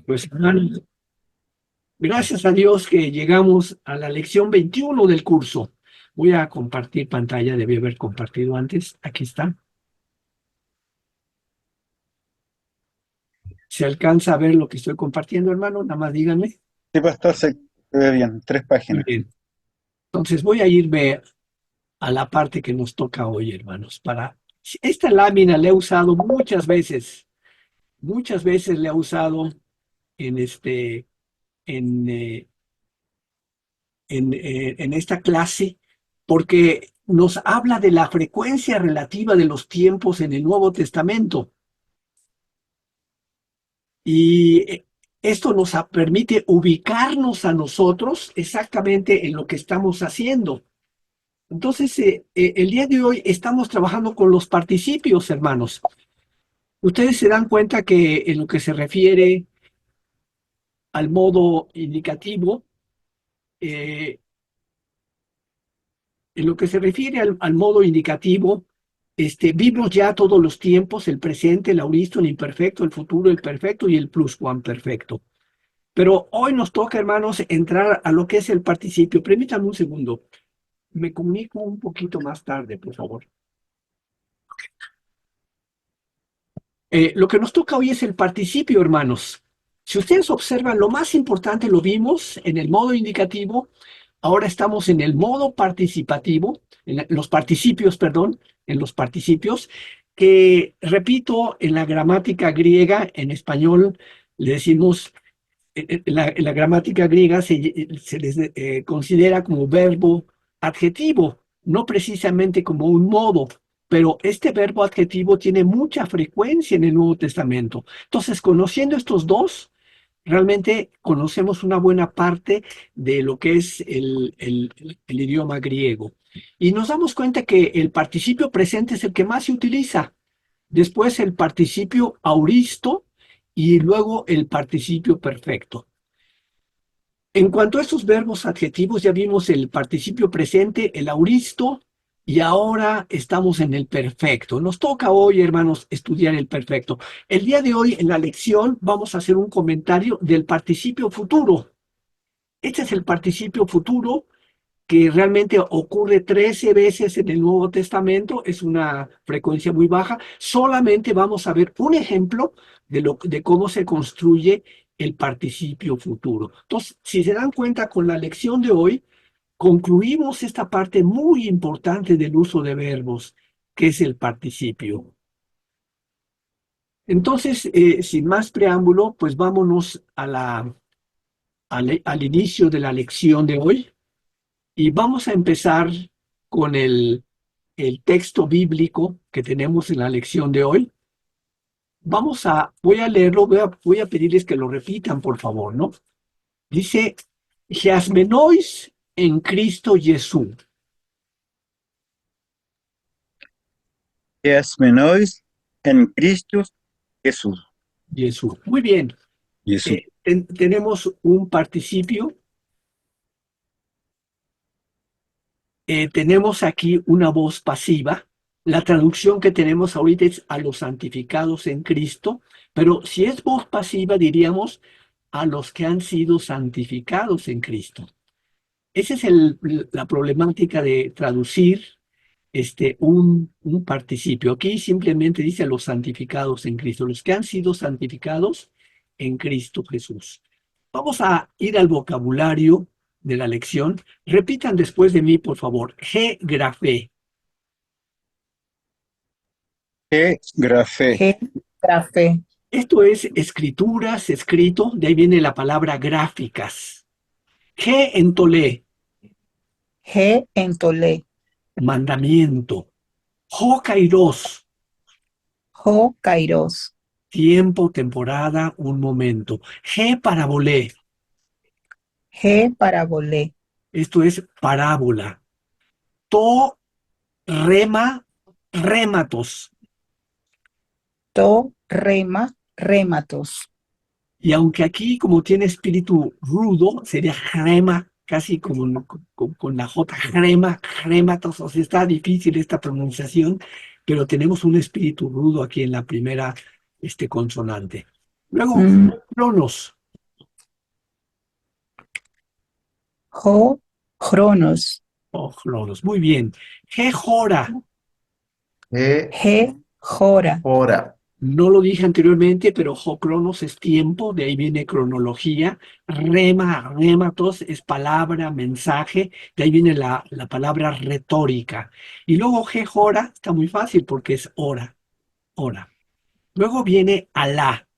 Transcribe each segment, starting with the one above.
Pues hermanos, gracias a Dios que llegamos a la lección 21 del curso. Voy a compartir pantalla, debí haber compartido antes. Aquí está. ¿Se alcanza a ver lo que estoy compartiendo, hermano? Nada más díganme. Sí, pastor, se ve bien, tres Muy páginas. bien. Entonces voy a irme a la parte que nos toca hoy, hermanos. Esta lámina la he usado muchas veces la he usado en en, eh, en esta clase porque nos habla de la frecuencia relativa de los tiempos en el Nuevo Testamento. Y esto permite ubicarnos a nosotros exactamente en lo que estamos haciendo. Entonces, el día de hoy estamos trabajando con los participios, hermanos. Ustedes se dan cuenta que en lo que se refiere al modo indicativo, eh, en lo que se refiere al modo indicativo, vimos ya todos los tiempos, el presente, el auristo, el imperfecto, el futuro, el perfecto y el pluscuamperfecto. Pero hoy nos toca, hermanos, entrar a lo que es el participio. Permítanme un segundo. Me comunico un poquito más tarde, por favor. Lo que nos toca hoy es el participio, hermanos. Si ustedes observan, lo más importante lo vimos en el modo indicativo. Ahora estamos en el modo participativo, en los participios, perdón, en los participios, que repito, en la gramática griega, en español, le decimos, en la gramática griega se les considera como verbo adjetivo, no precisamente como un modo, pero este verbo adjetivo tiene mucha frecuencia en el Nuevo Testamento. Entonces, conociendo estos dos, realmente conocemos una buena parte de lo que es el idioma griego. Y nos damos cuenta que el participio presente es el que más se utiliza. Después el participio auristo y luego el participio perfecto. En cuanto a estos verbos adjetivos, ya vimos el participio presente, el auristo, y ahora estamos en el perfecto. Nos toca hoy, hermanos, estudiar el perfecto. El día de hoy, en la lección, vamos a hacer un comentario del participio futuro. Este es el participio futuro que realmente ocurre 13 veces en el Nuevo Testamento, es una frecuencia muy baja. Solamente vamos a ver un ejemplo de cómo se construye el participio futuro. Entonces, si se dan cuenta con la lección de hoy, concluimos esta parte muy importante del uso de verbos, que es el participio. Entonces, sin más preámbulo, pues vámonos al inicio de la lección de hoy. Y vamos a empezar con el texto bíblico que tenemos en la lección de hoy. Voy a leerlo, voy a pedirles que lo repitan, por favor, ¿no? Dice, Giasmenois en Cristo Jesús. Es menores en Cristo Jesús. Jesús. Muy bien. Jesús. Tenemos un participio. Tenemos aquí una voz pasiva. La traducción que tenemos ahorita es a los santificados en Cristo, pero si es voz pasiva diríamos a los que han sido santificados en Cristo. Esa es la problemática de traducir un participio. Aquí simplemente dice a los santificados en Cristo, los que han sido santificados en Cristo Jesús. Vamos a ir al vocabulario de la lección. Repitan después de mí, por favor. Grafé. Grafé. Geografé, Esto es escrituras, escrito, de ahí viene la palabra gráficas. Entolé, G entolé, mandamiento. Kairos, Jo kairos, tiempo, temporada, un momento. Parabolé, G parabolé, esto es parábola. Rema, rématos. To rema, rématos, Y aunque aquí, como tiene espíritu rudo, sería rema, casi como con la J, rema, rématos. O sea, está difícil esta pronunciación, pero tenemos un espíritu rudo aquí en la primera consonante. Luego, Mm, cronos, Ho, Cronos. o cronos, muy bien. Hora, He, He, Jora. hora. no lo dije anteriormente, pero cronos es tiempo, de ahí viene cronología. Rematos es palabra, mensaje, de ahí viene la palabra retórica. Y luego hora está muy fácil porque es hora, hora. Luego viene Alá,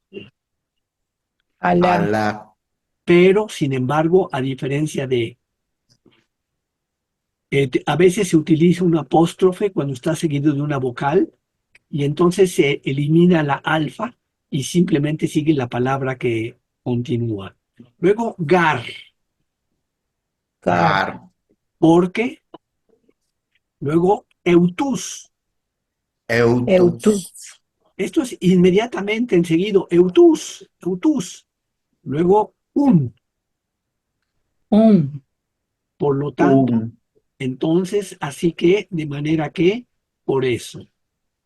Alá. Alá. pero sin embargo, a diferencia de, a veces se utiliza un apóstrofe cuando está seguido de una vocal y entonces se elimina la alfa y simplemente sigue la palabra que continúa. Luego, gar, Gar. Gar. porque, luego, eutus. Eutus. Eutus. Esto es inmediatamente enseguido, eutus, eutus. Luego, Un. por lo tanto, Un. entonces, así que, de manera que, por eso.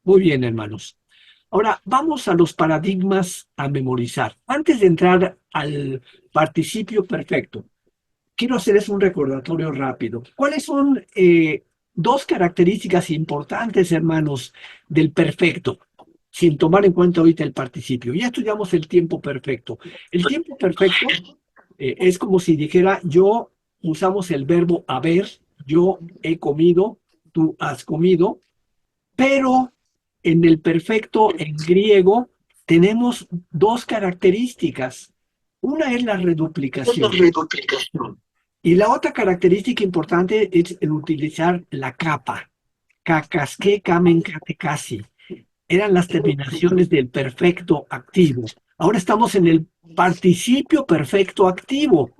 Muy bien, hermanos. Ahora, vamos a los paradigmas a memorizar. Antes de entrar al participio perfecto, quiero hacerles un recordatorio rápido. ¿Cuáles son dos características importantes, hermanos, del perfecto? Sin tomar en cuenta ahorita el participio. Ya estudiamos el tiempo perfecto. El tiempo perfecto es como si dijera yo, usamos el verbo haber, yo he comido, tú has comido, pero en el perfecto en griego tenemos dos características. Una es la reduplicación. Y la otra característica importante es el utilizar la capa. Cacasque, camen, cate, casi. Eran las terminaciones del perfecto activo. Ahora estamos en el participio perfecto activo.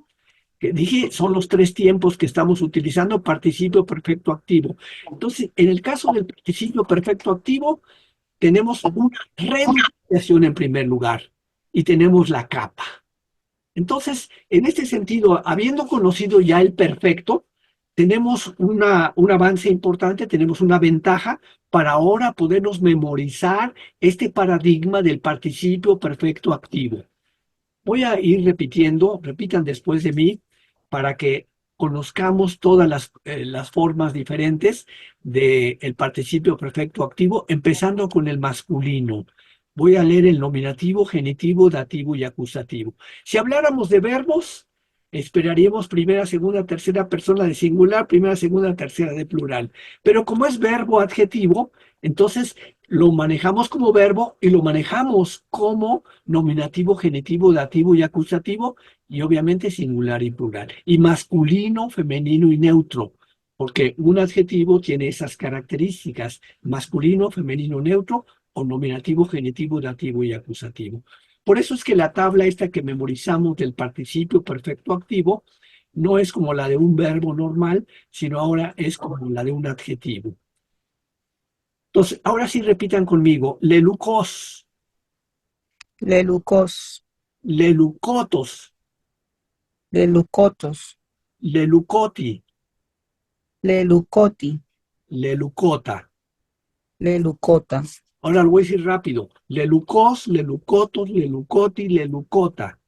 Que dije, son los tres tiempos que estamos utilizando, participio perfecto activo. Entonces, en el caso del participio perfecto activo, tenemos una reduplicación en primer lugar y tenemos la capa. Entonces, en este sentido, habiendo conocido ya el perfecto, tenemos un avance importante, tenemos una ventaja para ahora podernos memorizar este paradigma del participio perfecto activo. Voy a ir repitiendo, repitan después de mí, para que conozcamos todas las formas diferentes del participio perfecto activo, empezando con el masculino. Voy a leer el nominativo, genitivo, dativo y acusativo. Si habláramos de verbos, esperaríamos primera, segunda, tercera persona de singular, primera, segunda, tercera de plural. Pero como es verbo adjetivo, entonces lo manejamos como verbo y lo manejamos como nominativo, genitivo, dativo y acusativo, y obviamente singular y plural. Y masculino, femenino y neutro, porque un adjetivo tiene esas características, masculino, femenino, neutro, o nominativo, genitivo, dativo y acusativo. Por eso es que la tabla esta que memorizamos del participio perfecto activo no es como la de un verbo normal, sino ahora es como la de un adjetivo. Entonces, ahora sí repitan conmigo, lelucos, Lelucos. lelucotos, Lelucotos. lelucoti, Lelucoti. lelucota. Lelucota. Ahora lo voy a decir rápido. Lelucos, lelucotos, lelucoti, lelucota.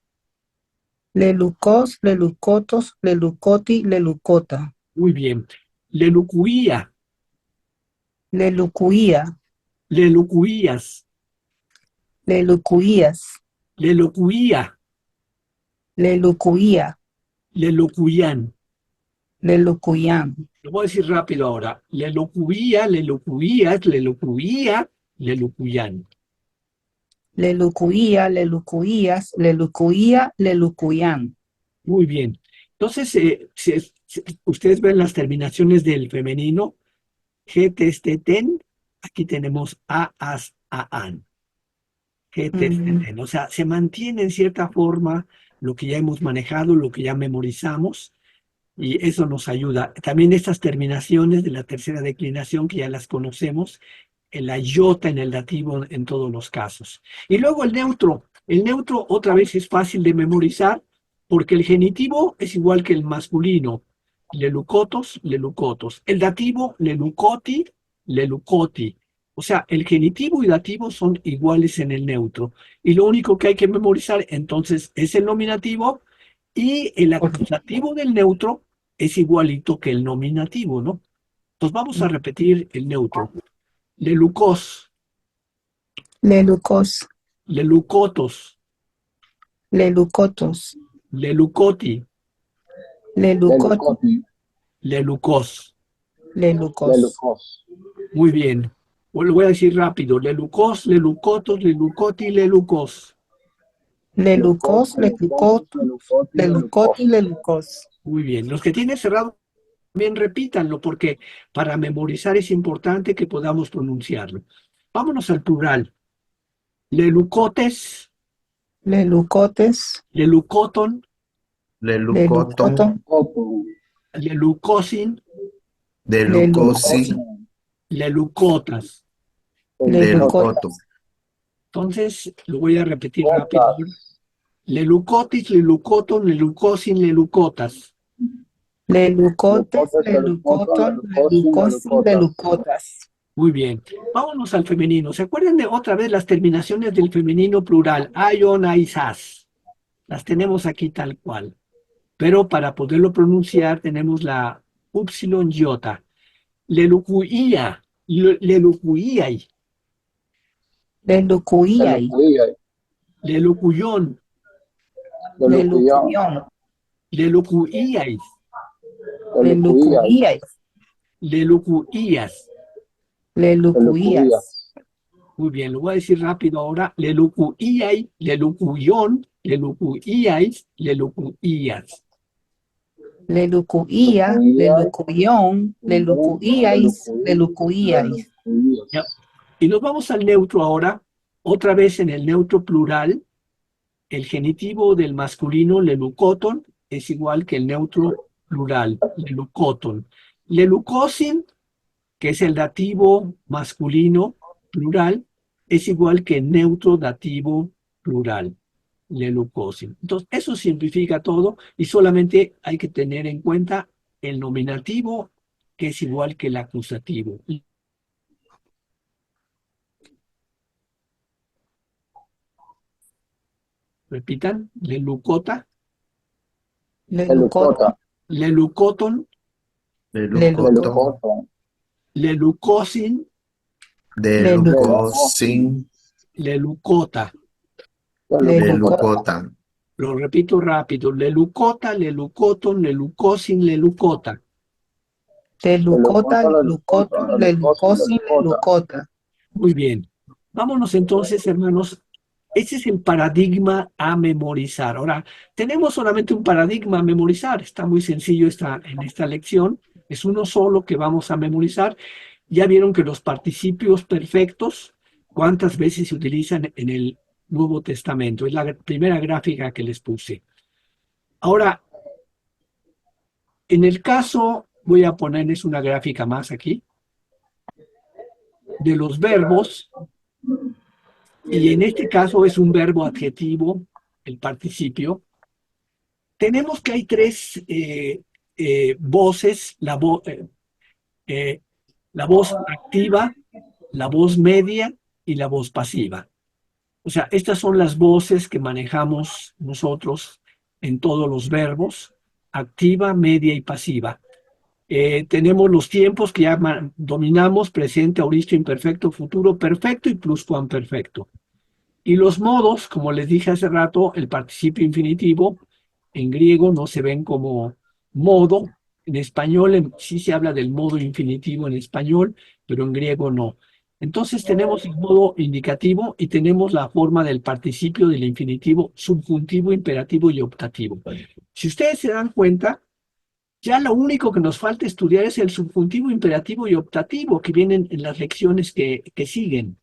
Lelucos, lelucotos, lelucoti, lelucota. Muy bien. Lelucuía, Lelucuía. lelucuías, Lelucuías. lelucuía, Lelucuía. lelucuyán. Lelucuyán. Lo voy a decir rápido ahora. Lelucuía, lelucuías, lelucuía, lelucuyán. Lelucuía, lelucuías, lelucuía, lelucuyán. Muy bien. Entonces, si ustedes ven las terminaciones del femenino, ten, aquí tenemos a, as, a, an. Mm, O sea, se mantiene en cierta forma lo que ya hemos manejado, lo que ya memorizamos, y eso nos ayuda. También estas terminaciones de la tercera declinación, que ya las conocemos, la iota en el dativo en todos los casos. Y luego el neutro. El neutro otra vez es fácil de memorizar porque el genitivo es igual que el masculino. Lelucotos, lelucotos. El dativo, lelucoti, lelucoti. O sea, el genitivo y dativo son iguales en el neutro. Y lo único que hay que memorizar entonces es el nominativo y el acusativo del neutro es igualito que el nominativo, ¿no? Entonces vamos a repetir el neutro. Lelucos, Lelucos, lelucotos, lelucotos, lelucoti, lelucoti, lelucos. lelucos, Muy bien. Lo voy a decir rápido. Lelucos, lelucotos, lelucoti, lelucos. lelucos, lelucoti, lelucos. Muy bien. Los que tienen cerrado, también repítanlo, porque para memorizar es importante que podamos pronunciarlo. Vámonos al plural. Lelucotes, Lelucotes, lelucoton, Lelucoton, lelucoton, lelucosin, lelucosi, Lelucosi, lelucotas. lelucotas, Lelucoto, Entonces, lo voy a repetir rápido. Lelucotis, lelucoton, lelucosin, lelucotas. lelucotes, lelucoton, lelucosin, lelucotas. Muy bien. Vámonos al femenino. ¿Se acuerdan de otra vez las terminaciones del femenino plural? Aion, aisas. Las tenemos aquí tal cual. Pero para poderlo pronunciar tenemos la upsilon iota. Lelucuía, lelucuíai, Lelucuiai, lelucuyón, lelucuión, lelucuíais, lelucuiais, lelucuías. lelucuías, Muy bien, lo voy a decir rápido ahora. Lelucuíai, lelucuyón, lelucuíais, lelucuías. lelucuía, lelucuión, lelucuíais, lelucuíais. Ya. Y nos vamos al neutro ahora. Otra vez en el neutro plural, el genitivo del masculino lelucoton es igual que el neutro plural, lelucoton. Lelucosin, que es el dativo masculino plural, es igual que el neutro dativo plural, lelucosin. Entonces, eso simplifica todo y solamente hay que tener en cuenta el nominativo, que es igual que el acusativo. Repitan, lelucota, Lelucota, lelucoton, lelucoton, Lelucoton, lelucosin, Lelucosin, lelucota. lelucota, Lelucotan, Lo repito rápido, lelucota, lelucoton, lelucosin, lelucota. lelucota, lelucoton, lelucosin, lelucota. Muy bien. Vámonos entonces, hermanos. Ese es el paradigma a memorizar. Ahora, tenemos solamente un paradigma a memorizar. Está muy sencillo en esta lección. Es uno solo que vamos a memorizar. Ya vieron que los participios perfectos, ¿cuántas veces se utilizan en el Nuevo Testamento? Es la primera gráfica que les puse. Ahora, en el caso, voy a ponerles una gráfica más aquí, de los verbos, y en este caso es un verbo adjetivo, el participio. Tenemos que hay tres voces, la voz activa, la voz media y la voz pasiva. O sea, estas son las voces que manejamos nosotros en todos los verbos, activa, media y pasiva. Tenemos los tiempos que ya dominamos, presente, auristo, imperfecto, futuro, perfecto y pluscuamperfecto. Y los modos, como les dije hace rato, el participio infinitivo, en griego no se ven como modo, en español sí se habla del modo infinitivo en español, pero en griego no. Entonces tenemos el modo indicativo y tenemos la forma del participio del infinitivo subjuntivo, imperativo y optativo. Si ustedes se dan cuenta, ya lo único que nos falta estudiar es el subjuntivo, imperativo y optativo que vienen en las lecciones que siguen.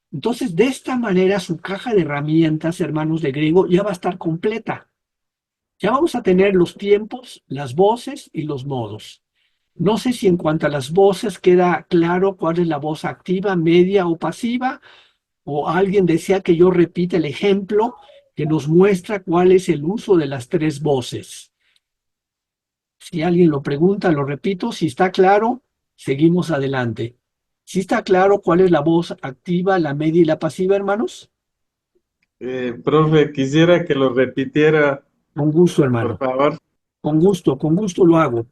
Entonces, de esta manera, su caja de herramientas, hermanos de griego, ya va a estar completa. Ya vamos a tener los tiempos, las voces y los modos. No sé si en cuanto a las voces queda claro cuál es la voz activa, media o pasiva, o alguien desea que yo repita el ejemplo que nos muestra cuál es el uso de las tres voces. Si alguien lo pregunta, lo repito. Si está claro, seguimos adelante. ¿Sí está claro cuál es la voz activa, la media y la pasiva, hermanos? Profe, quisiera que lo repitiera, Con gusto, por hermano. favor. Con gusto lo hago.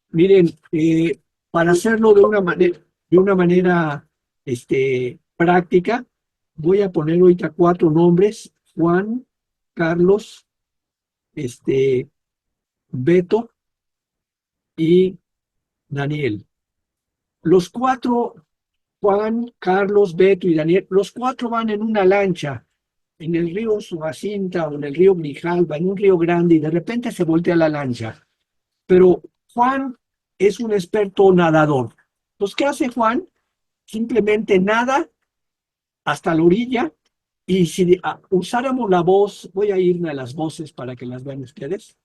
Miren, para hacerlo de una manera, práctica, voy a poner ahorita 4 nombres: Juan, Carlos, este, Beto y Daniel. Los 4, Juan, Carlos, Beto y Daniel, los 4 van en una lancha en el río Suacinta o en el río Grijalba, en un río grande, y de repente se voltea la lancha. Pero Juan es un experto nadador. Entonces, ¿qué hace Juan? Simplemente nada hasta la orilla, y si usáramos la voz, voy a irme a las voces para que las vean ustedes.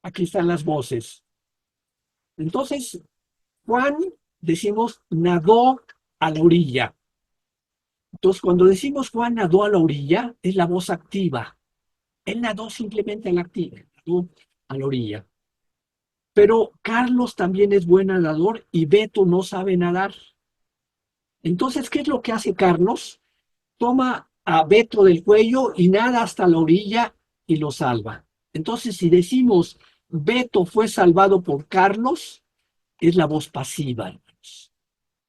Aquí están las voces. Entonces, Juan, decimos, nadó a la orilla. Entonces, cuando decimos Juan nadó a la orilla, es la voz activa. Él nadó simplemente a nadó a la orilla. Pero Carlos también es buen nadador y Beto no sabe nadar. Entonces, ¿qué es lo que hace Carlos? Toma a Beto del cuello y nada hasta la orilla y lo salva. Entonces, si decimos Beto fue salvado por Carlos, es la voz pasiva, hermanos.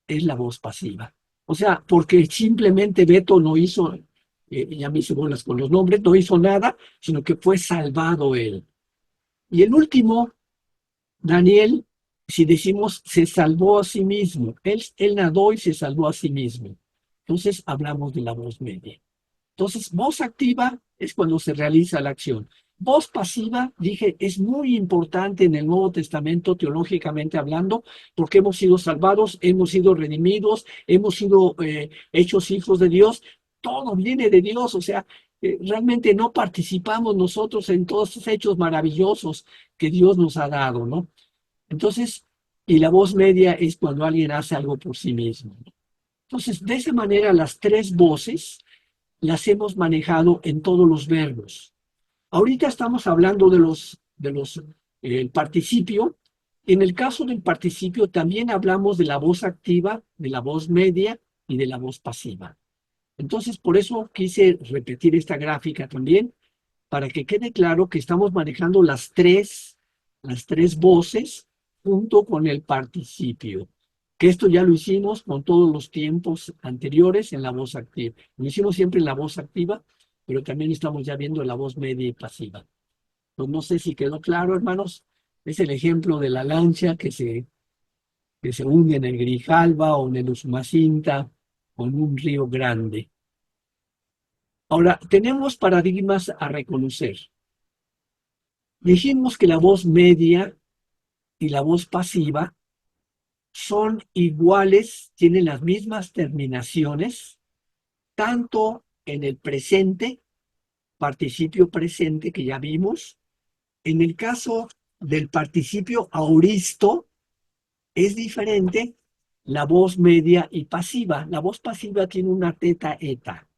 Es la voz pasiva. O sea, porque simplemente Beto no hizo, ya me hice bolas con los nombres, no hizo nada, sino que fue salvado él. Y el último, Daniel, si decimos se salvó a sí mismo, él nadó y se salvó a sí mismo. Entonces hablamos de la voz media. Entonces, voz activa es cuando se realiza la acción. Voz pasiva, dije, es muy importante en el Nuevo Testamento, teológicamente hablando, porque hemos sido salvados, hemos sido redimidos, hemos sido hechos hijos de Dios. Todo viene de Dios, o sea, realmente no participamos nosotros en todos esos hechos maravillosos que Dios nos ha dado, ¿no? Entonces, y la voz media es cuando alguien hace algo por sí mismo, ¿no? Entonces, de esa manera, las 3 voces las hemos manejado en todos los verbos. Ahorita estamos hablando el participio. En el caso del participio también hablamos de la voz activa, de la voz media y de la voz pasiva. Entonces, por eso quise repetir esta gráfica también, para que quede claro que estamos manejando las tres voces junto con el participio. Que esto ya lo hicimos con todos los tiempos anteriores en la voz activa. Lo hicimos siempre en la voz activa, pero también estamos ya viendo la voz media y pasiva. Pues no sé si quedó claro, hermanos. Es el ejemplo de la lancha que se hunde en el Grijalba o en el Usumacinta o en un río grande. Ahora, tenemos paradigmas a reconocer. Dijimos que la voz media y la voz pasiva son iguales, tienen las mismas terminaciones, tanto en el presente, participio presente que ya vimos. En el caso del participio auristo, es diferente la voz media y pasiva. La voz pasiva tiene una teta eta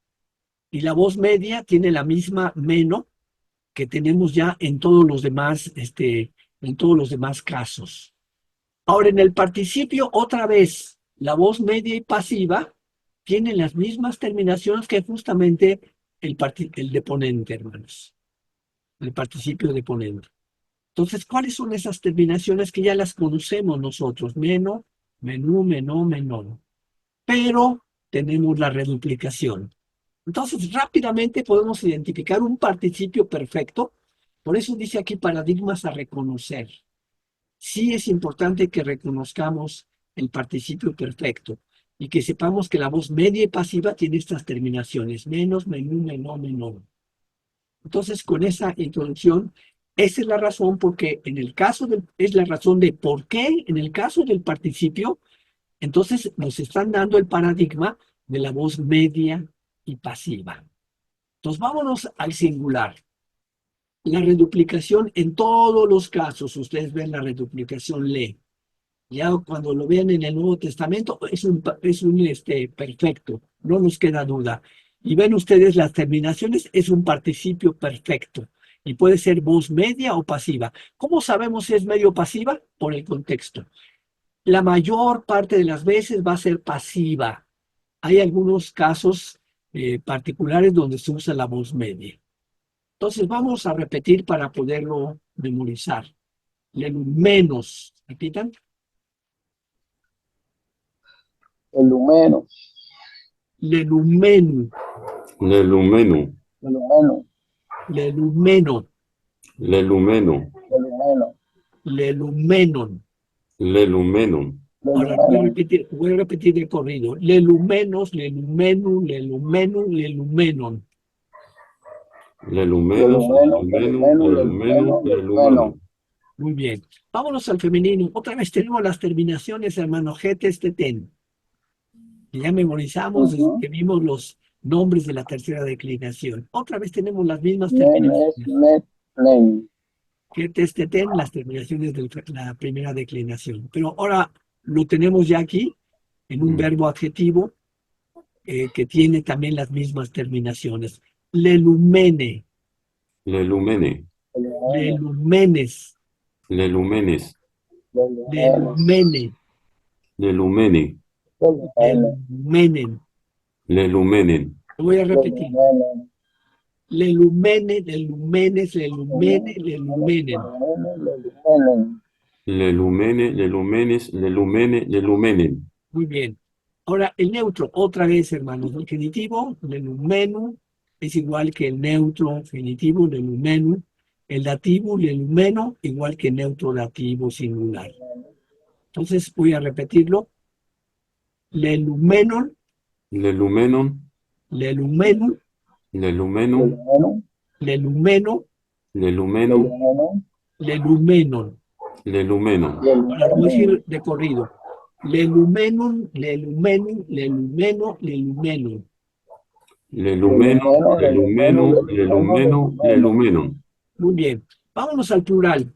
y la voz media tiene la misma meno que tenemos ya en todos los demás casos. Ahora, en el participio, otra vez, la voz media y pasiva tienen las mismas terminaciones que justamente el deponente, hermanos. El participio deponente. Entonces, ¿cuáles son esas terminaciones que ya las conocemos nosotros? Meno, menú, menó, menón. Pero tenemos la reduplicación. Entonces, rápidamente podemos identificar un participio perfecto. Por eso dice aquí paradigmas a reconocer. Sí es importante que reconozcamos el participio perfecto y que sepamos que la voz media y pasiva tiene estas terminaciones: menos, menú, menó, menón. Entonces, con esa introducción, esa es la razón porque es la razón de por qué en el caso del participio, entonces nos están dando el paradigma de la voz media y pasiva. Entonces, vámonos al singular. La reduplicación en todos los casos, ustedes ven la reduplicación le. Ya cuando lo vean en el Nuevo Testamento, es un perfecto, no nos queda duda. Y ven ustedes las terminaciones, es un participio perfecto. Y puede ser voz media o pasiva. ¿Cómo sabemos si es medio o pasiva? Por el contexto. La mayor parte de las veces va a ser pasiva. Hay algunos casos particulares donde se usa la voz media. Entonces vamos a repetir para poderlo memorizar. Menos. ¿Repitan? Elumeno, Lelumenu. Lelumenu, elumeno, Lelumeno. lelumenu, elumeno, Lelumenon. lelumenum, Ahora voy a repetir de corrido. Lelumenos, lelumenu, lelumenu, lelumenon. lelumenos, lelumenu, lelumenu, lelumenum. Muy bien. Vámonos al femenino. Otra vez tenemos las terminaciones, hermano, getes, teten. Que ya memorizamos desde que vimos los nombres de la tercera declinación. Otra vez tenemos las mismas menes, terminaciones. met, len, Getes, teten, las terminaciones de la primera declinación. Pero ahora lo tenemos ya aquí en un verbo adjetivo que tiene también las mismas terminaciones. Lelumene, Lelumene, lelumenes, lelumenes, lelumene, lelumene, lelumenen. lelumenen, Lo voy a repetir. Lelumene, lelumenes, lelumene, lelumenen. lelumene, lelumenes, lelumene, lelumenen. Muy bien. Ahora, el neutro, otra vez, hermanos. El genitivo, lelumenu, es igual que el neutro genitivo, lelumenu. El dativo, lelumeno, igual que neutro dativo singular. Entonces, voy a repetirlo. Lelumenon, Lelumenon, lelumenu, lelumenum, lelumeno, lelumenum, lelumenon. lelumenum. Ahora lo voy a decir de corrido. Lelumenum, lelumenum, lelumeno, lelumenum. Lelumenum, lelumenum, lelumenum, lelumenum. Muy bien. Vámonos al plural.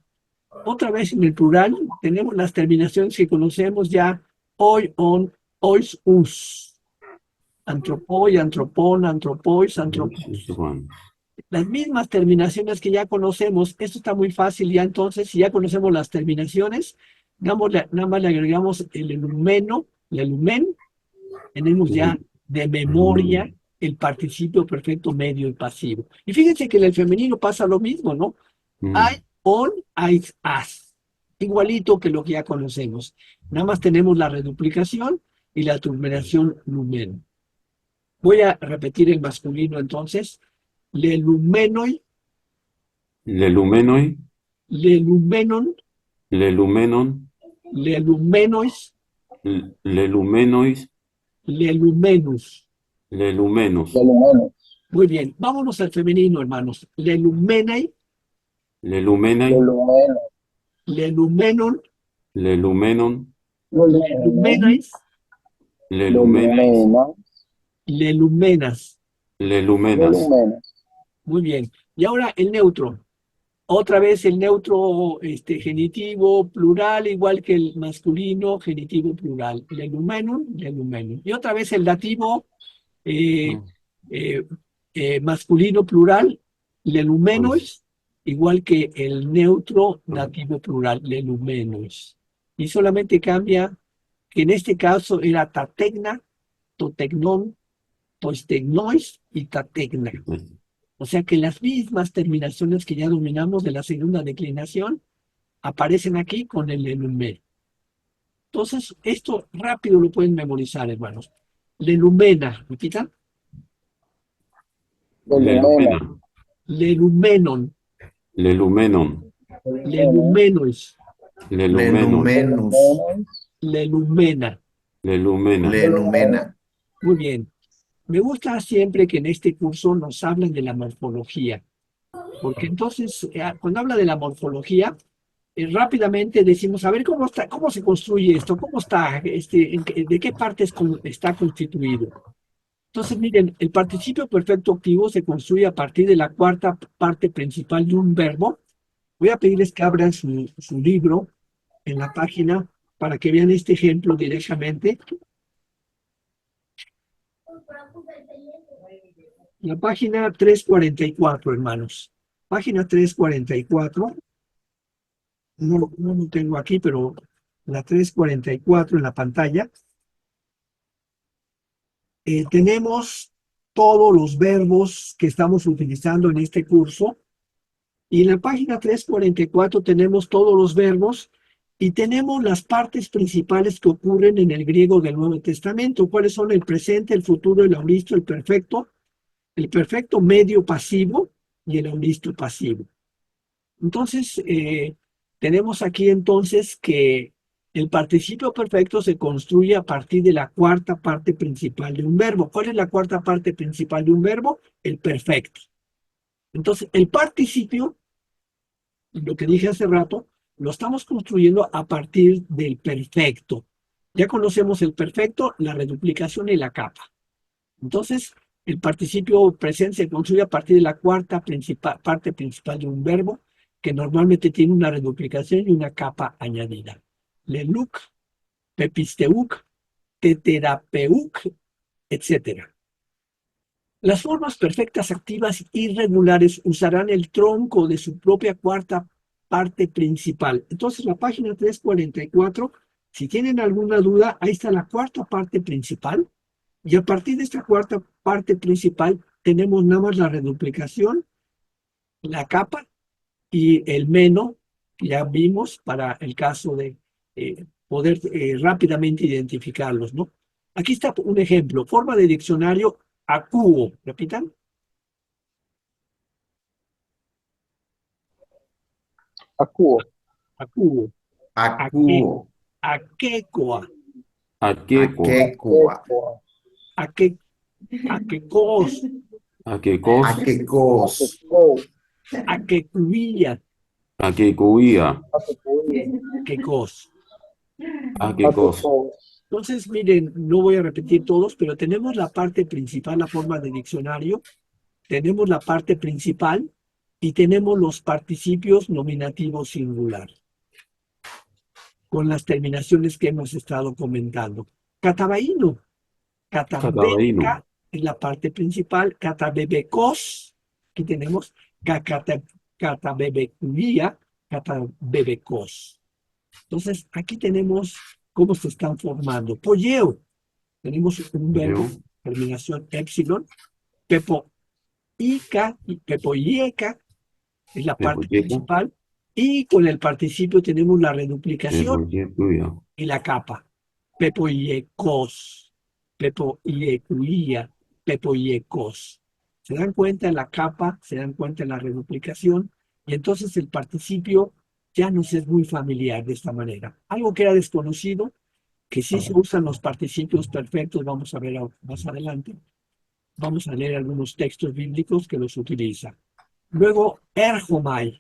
Otra vez en el plural tenemos las terminaciones que conocemos ya. Hoy, on, ois, us. Antropoi, antropon, antropois, antropos. Las mismas terminaciones que ya conocemos. Esto está muy fácil ya entonces. Si ya conocemos las terminaciones, nada más le agregamos el elumeno, el elumen. Tenemos ya de memoria el participio perfecto medio y pasivo. Y fíjense que en el femenino pasa lo mismo, ¿no? Hay, on, hay, as. Igualito que lo que ya conocemos. Nada más tenemos la reduplicación y la terminación lumen. Voy a repetir el masculino entonces. Lelumenoi, Lelumenoi, lelumenon, lelumenon, lelumenois, lelumenois, lelumenus. lelumenos. Muy bien, vámonos al femenino, hermanos. Lelumenai, Lelumenai, lelumenon, lelumenon, lelumenais, lelumenais, lelumenas. lelumenas. Muy bien. Y ahora el neutro. Otra vez el neutro genitivo plural, igual que el masculino genitivo plural. Lelumenum, lelumenum. Y otra vez el dativo masculino plural, lelumenois, igual que el neutro dativo plural, lelumenois. Y solamente cambia que en este caso era tategna, totegnon, toistegnois y tategna. O sea que las mismas terminaciones que ya dominamos de la segunda declinación aparecen aquí con el lelumen. Entonces, esto rápido lo pueden memorizar, hermanos. Lelumena, ¿repitan? Lelumena, Lelumenon, lelumenon, lelumenois, lelumenon, Lelumenus, lelumena. lelumena. Lenumena. Muy bien. Me gusta siempre que en este curso nos hablen de la morfología, porque entonces, cuando habla de la morfología, rápidamente decimos, a ver, cómo se construye esto, cómo está, de qué partes está constituido. Entonces, miren, el participio perfecto activo se construye a partir de la cuarta parte principal de un verbo. Voy a pedirles que abran su libro en la página para que vean este ejemplo directamente. La página 344, hermanos. página 344. No lo tengo aquí, pero la 344 en la pantalla. Tenemos todos los verbos que estamos utilizando en este curso. Y en la página 344 tenemos todos los verbos y tenemos las partes principales que ocurren en el griego del Nuevo Testamento. ¿Cuáles son? El presente, el futuro, el auristo, el perfecto medio pasivo y el auristo pasivo. Entonces, tenemos aquí entonces que el participio perfecto se construye a partir de la cuarta parte principal de un verbo. ¿Cuál es la cuarta parte principal de un verbo? El perfecto. Entonces, el participio, lo que dije hace rato, lo estamos construyendo a partir del perfecto. Ya conocemos el perfecto, la reduplicación y la capa. Entonces, el participio presente se construye a partir de la cuarta parte principal de un verbo, que normalmente tiene una reduplicación y una capa añadida. Leluc, pepisteuc, teterapeuc, etc. Las formas perfectas activas irregulares usarán el tronco de su propia cuarta parte principal. Entonces, la página 344, si tienen alguna duda, ahí está la cuarta parte principal. Y a partir de esta cuarta parte principal, tenemos nada más la reduplicación, la capa y el meno, que ya vimos para el caso de poder rápidamente identificarlos, ¿no? Aquí está un ejemplo, forma de diccionario acuo. Repitan. Acuo. Acuo. Acuo. Aquecoa. Aqueco. Aquecoa. Aque, aquecos. Aquecos. Aquecos. Aquecuilla. Aquecuía. Aquecos. Aquecos. Entonces, miren, no voy a repetir todos, pero tenemos la parte principal, la forma de diccionario, tenemos la parte principal y tenemos los participios nominativos singular, con las terminaciones que hemos estado comentando. Catabaíno. Catabaíno. Catabeca es la parte principal. Catabebecos, aquí tenemos catabebecuía, catabebecos. Entonces, aquí tenemos cómo se están formando. Polleo, tenemos un verbo, Polleo. terminación épsilon. Pepoica y pepoyeca es la parte Pepoyeca. principal. Y con el participio tenemos la reduplicación Pepoyecuía. y la capa. Pepoyecos, pepoyecuía, pepoyecos. ¿Se dan cuenta en la capa? ¿Se dan cuenta en la reduplicación? Y entonces el participio ya nos es muy familiar de esta manera. Algo que era desconocido, que sí se usan los participios perfectos, vamos a ver más adelante. Vamos a leer algunos textos bíblicos que los utilizan. Luego, erhomai,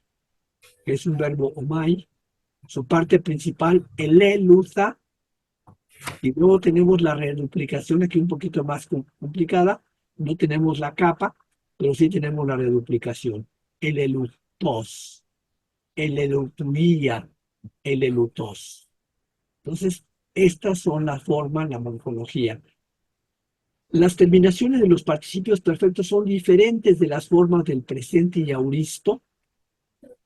que es un verbo omai, su parte principal, eleluza, y luego tenemos la reduplicación aquí un poquito más complicada. No tenemos la capa, pero sí tenemos la reduplicación. Elelutos, elelutuía, elelutos. Entonces, estas son las formas, la morfología. Las terminaciones de los participios perfectos son diferentes de las formas del presente y auristo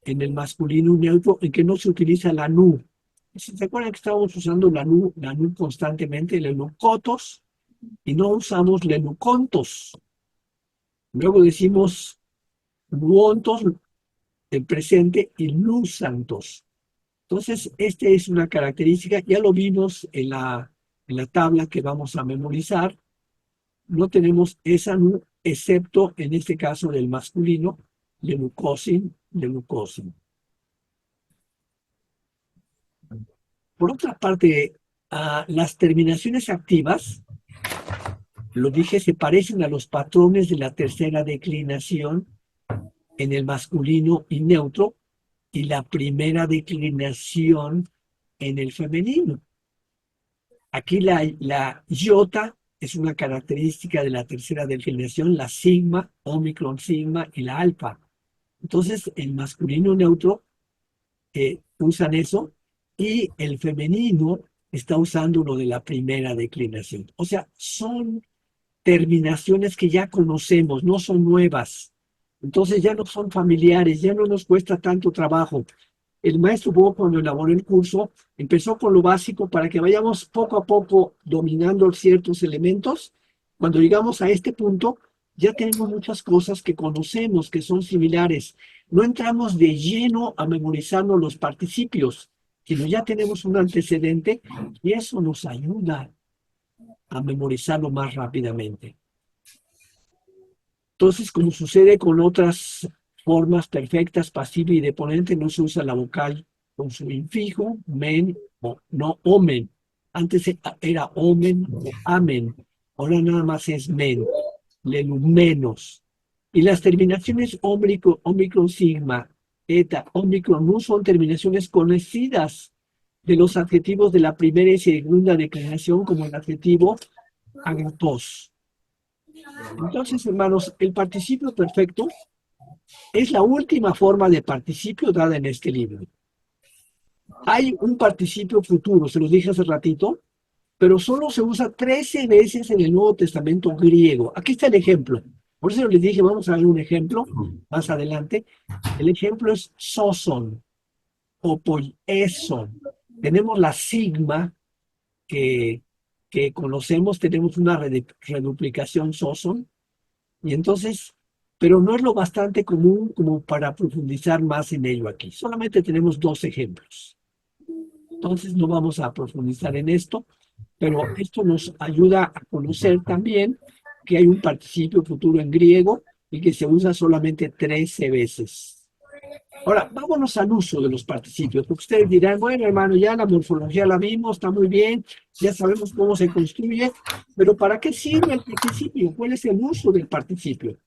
en el masculino neutro, en que no se utiliza la nu. Si se acuerdan que estábamos usando la nu constantemente, lenucotos, y no usamos lenucontos. Luego decimos luontos en presente y lusantos. Entonces, esta es una característica, ya lo vimos en la tabla que vamos a memorizar. No tenemos esa nu, excepto en este caso del masculino, lenucosin, lenucosin. Por otra parte, las terminaciones activas, lo dije, se parecen a los patrones de la tercera declinación en el masculino y neutro y la primera declinación en el femenino. Aquí la iota es una característica de la tercera declinación, la sigma, omicron sigma y la alfa. Entonces, el masculino neutro usan eso y el femenino está usando lo de la primera declinación. O sea, son terminaciones que ya conocemos, no son nuevas. Entonces ya no son familiares, ya no nos cuesta tanto trabajo. El maestro Bo, cuando elaboró el curso, empezó con lo básico para que vayamos poco a poco dominando ciertos elementos. Cuando llegamos a este punto, ya tenemos muchas cosas que conocemos, que son similares. No entramos de lleno a memorizarnos los participios, sino ya tenemos un antecedente y eso nos ayuda a memorizarlo más rápidamente. Entonces, como sucede con otras formas perfectas, pasiva y deponente, no se usa la vocal con su infijo, men, o no omen. Antes era omen o amen, ahora nada más es men, menos. Y las terminaciones omicron, sigma, eta, omicron, nu son terminaciones conocidas de los adjetivos de la primera y segunda declinación, como el adjetivo agatos. Entonces, hermanos, el participio perfecto es la última forma de participio dada en este libro. Hay un participio futuro, se los dije hace ratito, pero solo se usa 13 veces en el Nuevo Testamento griego. Aquí está el ejemplo. Por eso les dije, vamos a ver un ejemplo más adelante. El ejemplo es soson o poieson. Tenemos la sigma que conocemos, tenemos una reduplicación soson, y entonces, pero no es lo bastante común como para profundizar más en ello aquí. Solamente tenemos 2 ejemplos. Entonces no vamos a profundizar en esto, pero esto nos ayuda a conocer también que hay un participio futuro en griego y que se usa solamente 13 veces. Ahora, vámonos al uso de los participios, porque ustedes dirán, bueno, hermano, ya la morfología la vimos, está muy bien, ya sabemos cómo se construye, pero ¿para qué sirve el participio? ¿Cuál es el uso del participio?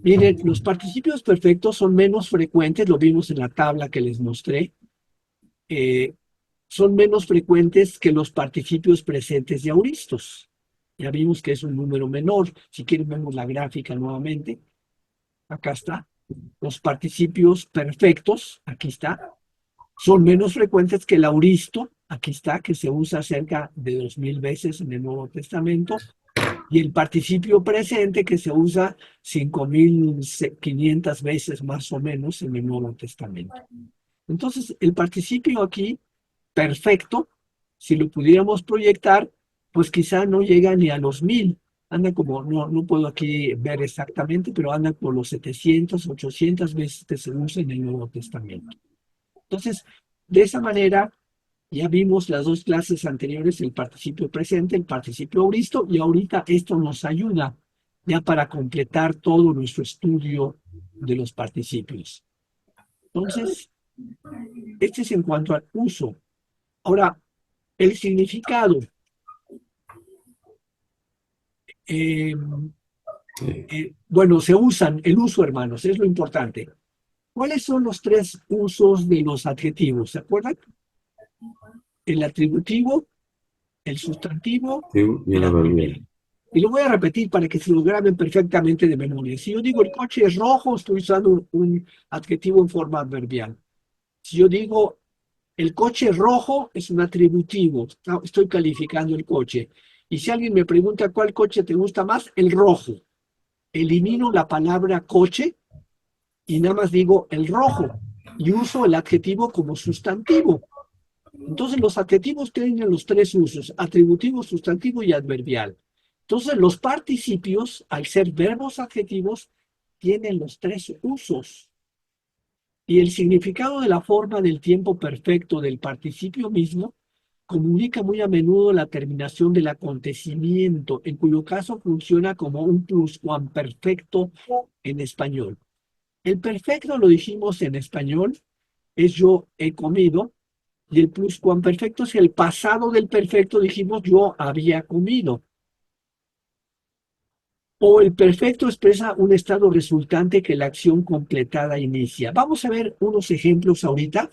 Miren, los participios perfectos son menos frecuentes, lo vimos en la tabla que les mostré, son menos frecuentes que los participios presentes y auristos. Ya vimos que es un número menor. Si quieren, vemos la gráfica nuevamente. Acá está. Los participios perfectos, aquí está, son menos frecuentes que el auristo, aquí está, que se usa cerca de 2000 veces en el Nuevo Testamento, y el participio presente, que se usa 5500 veces más o menos en el Nuevo Testamento. Entonces, el participio aquí, perfecto, si lo pudiéramos proyectar, pues quizá no llega ni a los 1000. Anda como, no puedo aquí ver exactamente, pero anda por los 700, 800 veces que se usa en el Nuevo Testamento. Entonces, de esa manera, ya vimos las 2 clases anteriores, el participio presente, el participio auristo, y ahorita esto nos ayuda ya para completar todo nuestro estudio de los participios. Entonces, este es en cuanto al uso. Ahora, el significado. Bueno, se usan, el uso, hermanos, es lo importante. ¿Cuáles son los 3 usos de los adjetivos? ¿Se acuerdan? El atributivo, el sustantivo Sí, y el adverbial. Y lo voy a repetir para que se lo graben perfectamente de memoria. Si yo digo el coche es rojo, estoy usando un adjetivo en forma adverbial. Si yo digo el coche rojo, es un atributivo, estoy calificando el coche. Y si alguien me pregunta cuál coche te gusta más, el rojo. Elimino la palabra coche y nada más digo el rojo y uso el adjetivo como sustantivo. Entonces los adjetivos tienen los 3 usos, atributivo, sustantivo y adverbial. Entonces los participios, al ser verbos adjetivos, tienen los 3 usos. Y el significado de la forma del tiempo perfecto del participio mismo comunica muy a menudo la terminación del acontecimiento, en cuyo caso funciona como un pluscuamperfecto en español. El perfecto, lo dijimos en español, es yo he comido, y el pluscuamperfecto es el pasado del perfecto, dijimos yo había comido. O el perfecto expresa un estado resultante que la acción completada inicia. Vamos a ver unos ejemplos ahorita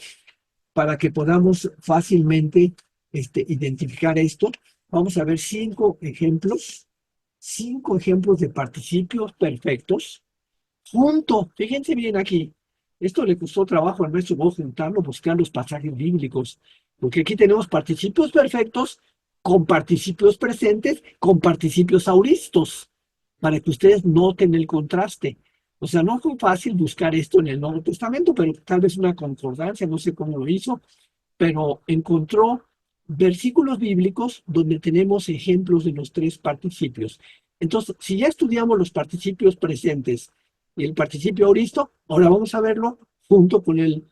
para que podamos fácilmente identificar esto. Vamos a ver 5 ejemplos de participios perfectos. Junto, fíjense bien aquí, esto le costó trabajo al maestro Bo juntarlo, buscar los pasajes bíblicos, porque aquí tenemos participios perfectos con participios presentes, con participios auristos. para que ustedes noten el contraste. O sea, no fue fácil buscar esto en el Nuevo Testamento, pero tal vez una concordancia, no sé cómo lo hizo, pero encontró versículos bíblicos donde tenemos ejemplos de los tres participios. Entonces, si ya estudiamos los participios presentes y el participio auristo, ahora vamos a verlo junto con el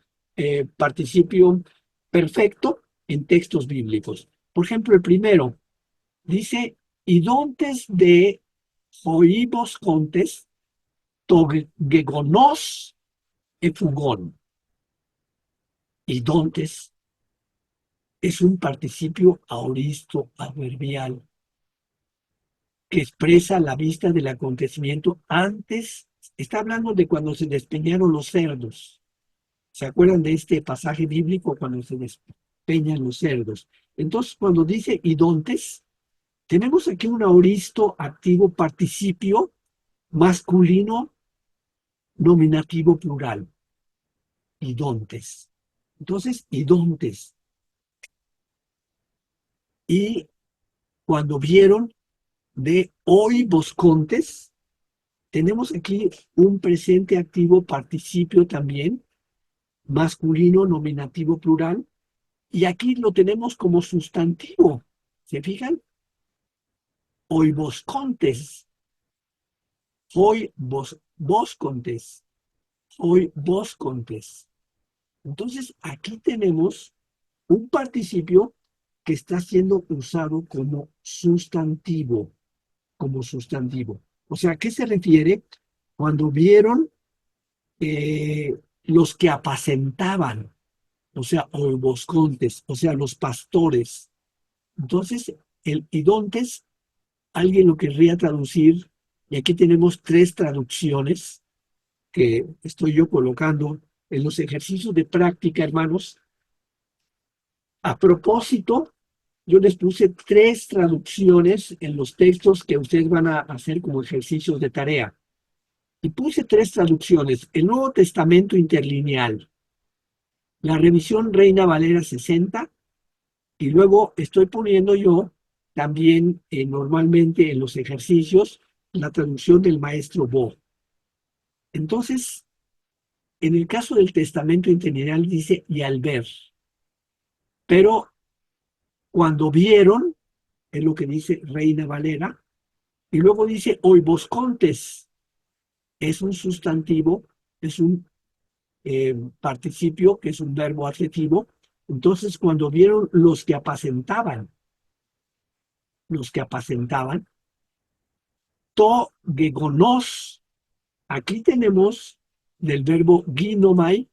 participio perfecto en textos bíblicos. Por ejemplo, el primero dice, idontes de joibos contes togegonos efugón. Idontes es un participio auristo adverbial que expresa la vista del acontecimiento antes, está hablando de cuando se despeñaron los cerdos. ¿Se acuerdan de este pasaje bíblico cuando se despeñan los cerdos? Entonces, cuando dice idontes, tenemos aquí un auristo activo participio masculino nominativo plural. Idontes. Entonces, idontes. Y cuando vieron de hoy boscontes, tenemos aquí un presente activo participio también, masculino nominativo plural, y aquí lo tenemos como sustantivo. ¿Se fijan? Hoy boscontes, hoy boscontes, hoy boscontes. Entonces, aquí tenemos un participio que está siendo usado como sustantivo, como sustantivo. O sea, ¿a qué se refiere? Cuando vieron los que apacentaban, o sea, o boscontes, o sea, los pastores. Entonces, el idontes, alguien lo querría traducir, y aquí tenemos tres traducciones que estoy yo colocando en los ejercicios de práctica, hermanos. A propósito, yo les puse tres traducciones en los textos que ustedes van a hacer como ejercicios de tarea. Y puse tres traducciones. El Nuevo Testamento interlineal, la revisión Reina Valera 60, y luego estoy poniendo yo también normalmente en los ejercicios la traducción del maestro Bo. Entonces, en el caso del Testamento interlineal dice y al ver, pero cuando vieron, es lo que dice Reina Valera, y luego dice hoy boscontes, es un sustantivo, es un participio, que es un verbo adjetivo. Entonces, cuando vieron los que apacentaban, to gegonos, aquí tenemos del verbo ginomai,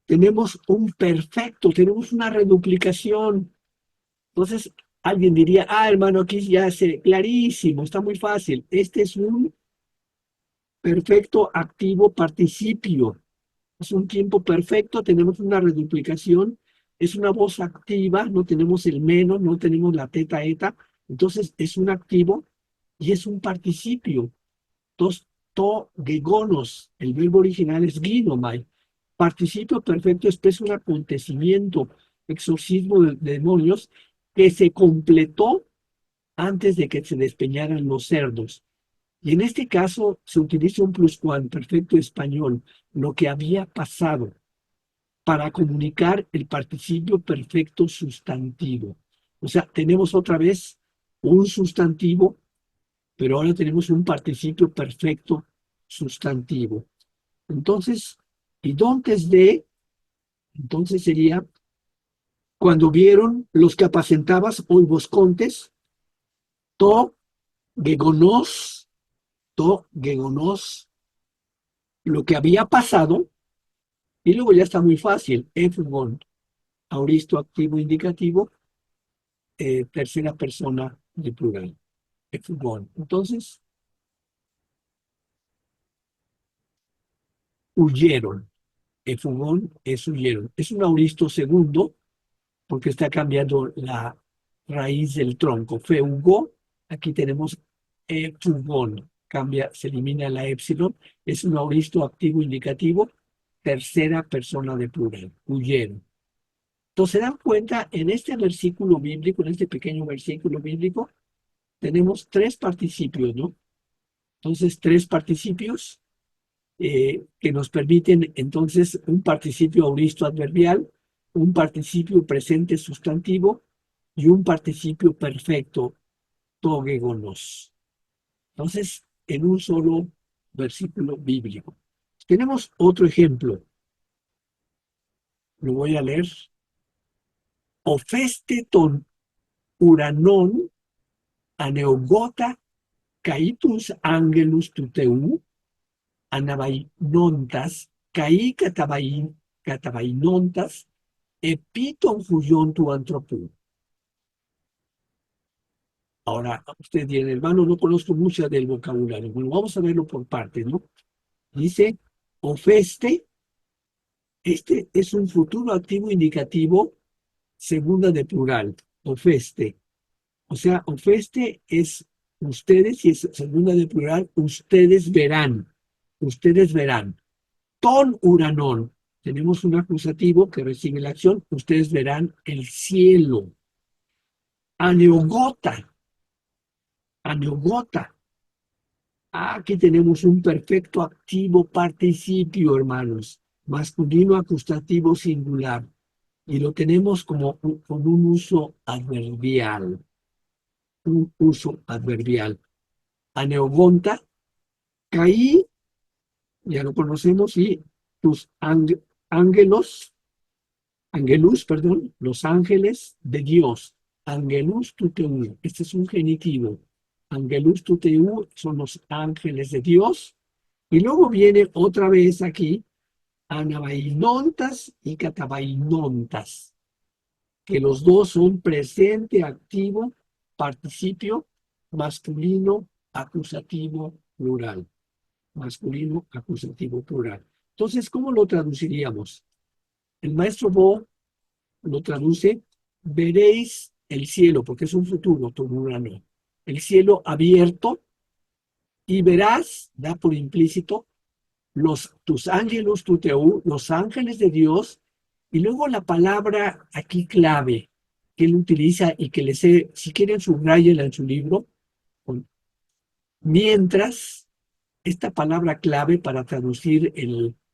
tenemos un perfecto, tenemos una reduplicación. Entonces, alguien diría, hermano, aquí ya es clarísimo, está muy fácil. Este es un perfecto activo participio. Es un tiempo perfecto, tenemos una reduplicación, es una voz activa, no tenemos el menos, no tenemos la teta eta, entonces es un activo y es un participio. Entonces, to gegonos, el verbo original es ginomai. Participio perfecto expresa un acontecimiento, exorcismo de demonios, que se completó antes de que se despeñaran los cerdos. Y en este caso se utiliza un pluscuamperfecto español, lo que había pasado, para comunicar el participio perfecto sustantivo. O sea, tenemos otra vez un sustantivo, pero ahora tenemos un participio perfecto sustantivo. Entonces, idontes de, entonces sería, cuando vieron los que apacentabas hoy boscontes, to gegonos, lo que había pasado, y luego ya está muy fácil, efugón, auristo activo indicativo, tercera persona de plural, efugón. Entonces, huyeron, efugón es huyeron. Es un auristo segundo, porque está cambiando la raíz del tronco. Feugó, aquí tenemos efugón, cambia, se elimina la épsilon, es un auristo activo indicativo, tercera persona de plural, huyeron. Entonces se dan cuenta en este versículo bíblico, en este pequeño versículo bíblico, tenemos tres participios, ¿no? Entonces, tres participios que nos permiten entonces un participio auristo adverbial, un participio presente sustantivo y un participio perfecto togégonos. Entonces, en un solo versículo bíblico. Tenemos otro ejemplo. Lo voy a leer. Ofeste ton uranon aneogota caitus angelus tuteu anabainontas kai catabainontas epiton fuyon tu antropu. Ahora, usted dirá, hermano, no conozco mucho del vocabulario. Bueno, vamos a verlo por partes, ¿no? Dice, ofeste, este es un futuro activo indicativo, segunda de plural, ofeste. O sea, ofeste es ustedes y es segunda de plural, ustedes verán. Ustedes verán. Ton uranón. Tenemos un acusativo que recibe la acción. Ustedes verán el cielo. Aneogota. Aneogota. Aquí tenemos un perfecto activo participio, hermanos. Masculino acusativo singular. Y lo tenemos como con un uso adverbial. Un uso adverbial. Aneogonta. Caí, ya lo conocemos, y tus ángelos, angelus, perdón, los ángeles de Dios. Angelus tuteu. Este es un genitivo. Angelus tuteu son los ángeles de Dios. Y luego viene otra vez aquí, anabainontas y catabainontas, que los dos son presente, activo, participio, masculino, acusativo, plural. Masculino, acusativo, plural. Entonces, ¿cómo lo traduciríamos? El maestro Bo lo traduce, veréis el cielo, porque es un futuro, no. El cielo abierto, y verás, da por implícito, tus ángelos tuteu, los ángeles de Dios, y luego la palabra aquí clave que él utiliza y que si quieren subrayenla en su libro, mientras, esta palabra clave para traducir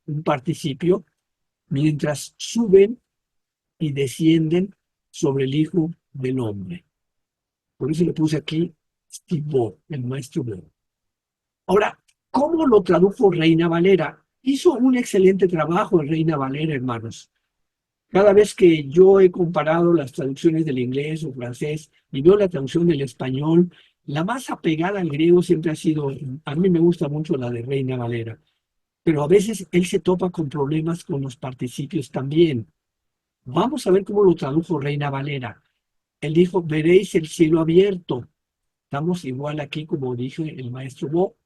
un participio, mientras suben y descienden sobre el Hijo del Hombre. Por eso le puse aquí Steve Bo, el maestro Bo. Ahora, ¿cómo lo tradujo Reina Valera? Hizo un excelente trabajo en Reina Valera, hermanos. Cada vez que yo he comparado las traducciones del inglés o francés y veo la traducción del español, la más apegada al griego siempre ha sido, a mí me gusta mucho la de Reina Valera, pero a veces él se topa con problemas con los participios también. Vamos a ver cómo lo tradujo Reina Valera. Él dijo, veréis el cielo abierto. Estamos igual aquí como dijo el maestro Bo.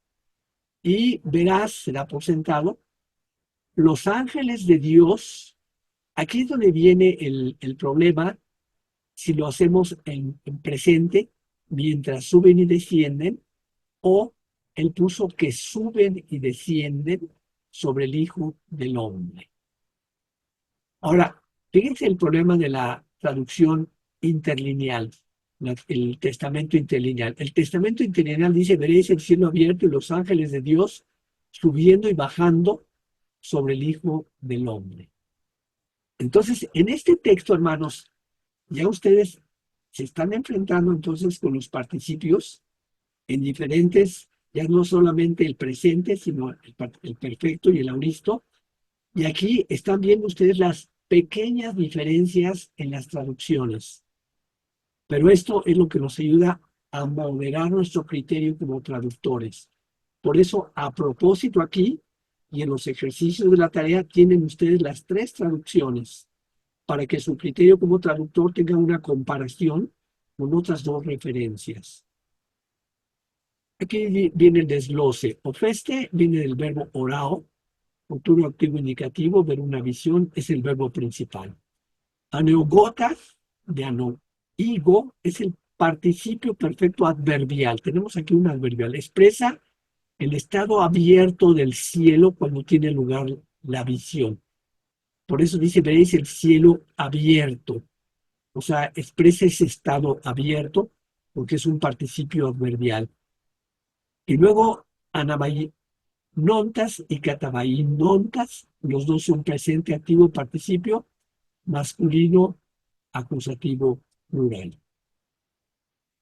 Y verás, será por sentado, los ángeles de Dios. Aquí es donde viene el problema si lo hacemos en presente, mientras suben y descienden, o él puso que suben y descienden sobre el Hijo del Hombre. Ahora, fíjense el problema de la traducción interlineal, el testamento interlineal. El testamento interlineal dice, veréis el cielo abierto y los ángeles de Dios subiendo y bajando sobre el Hijo del Hombre. Entonces, en este texto, hermanos, ya ustedes se están enfrentando entonces con los participios en diferentes, ya no solamente el presente, sino el perfecto y el auristo. Y aquí están viendo ustedes las pequeñas diferencias en las traducciones. Pero esto es lo que nos ayuda a moderar nuestro criterio como traductores. Por eso, a propósito aquí, y en los ejercicios de la tarea, tienen ustedes las tres traducciones, para que su criterio como traductor tenga una comparación con otras dos referencias. Aquí viene el desglose. Ofeste viene del verbo orao, futuro activo indicativo, ver una visión, es el verbo principal. Aneogota, de anoigo, es el participio perfecto adverbial. Tenemos aquí un adverbial. Expresa el estado abierto del cielo cuando tiene lugar la visión. Por eso dice, veréis el cielo abierto. O sea, expresa ese estado abierto porque es un participio adverbial. Y luego anabainontas y catabainontas, los dos son presente activo participio, masculino acusativo plural.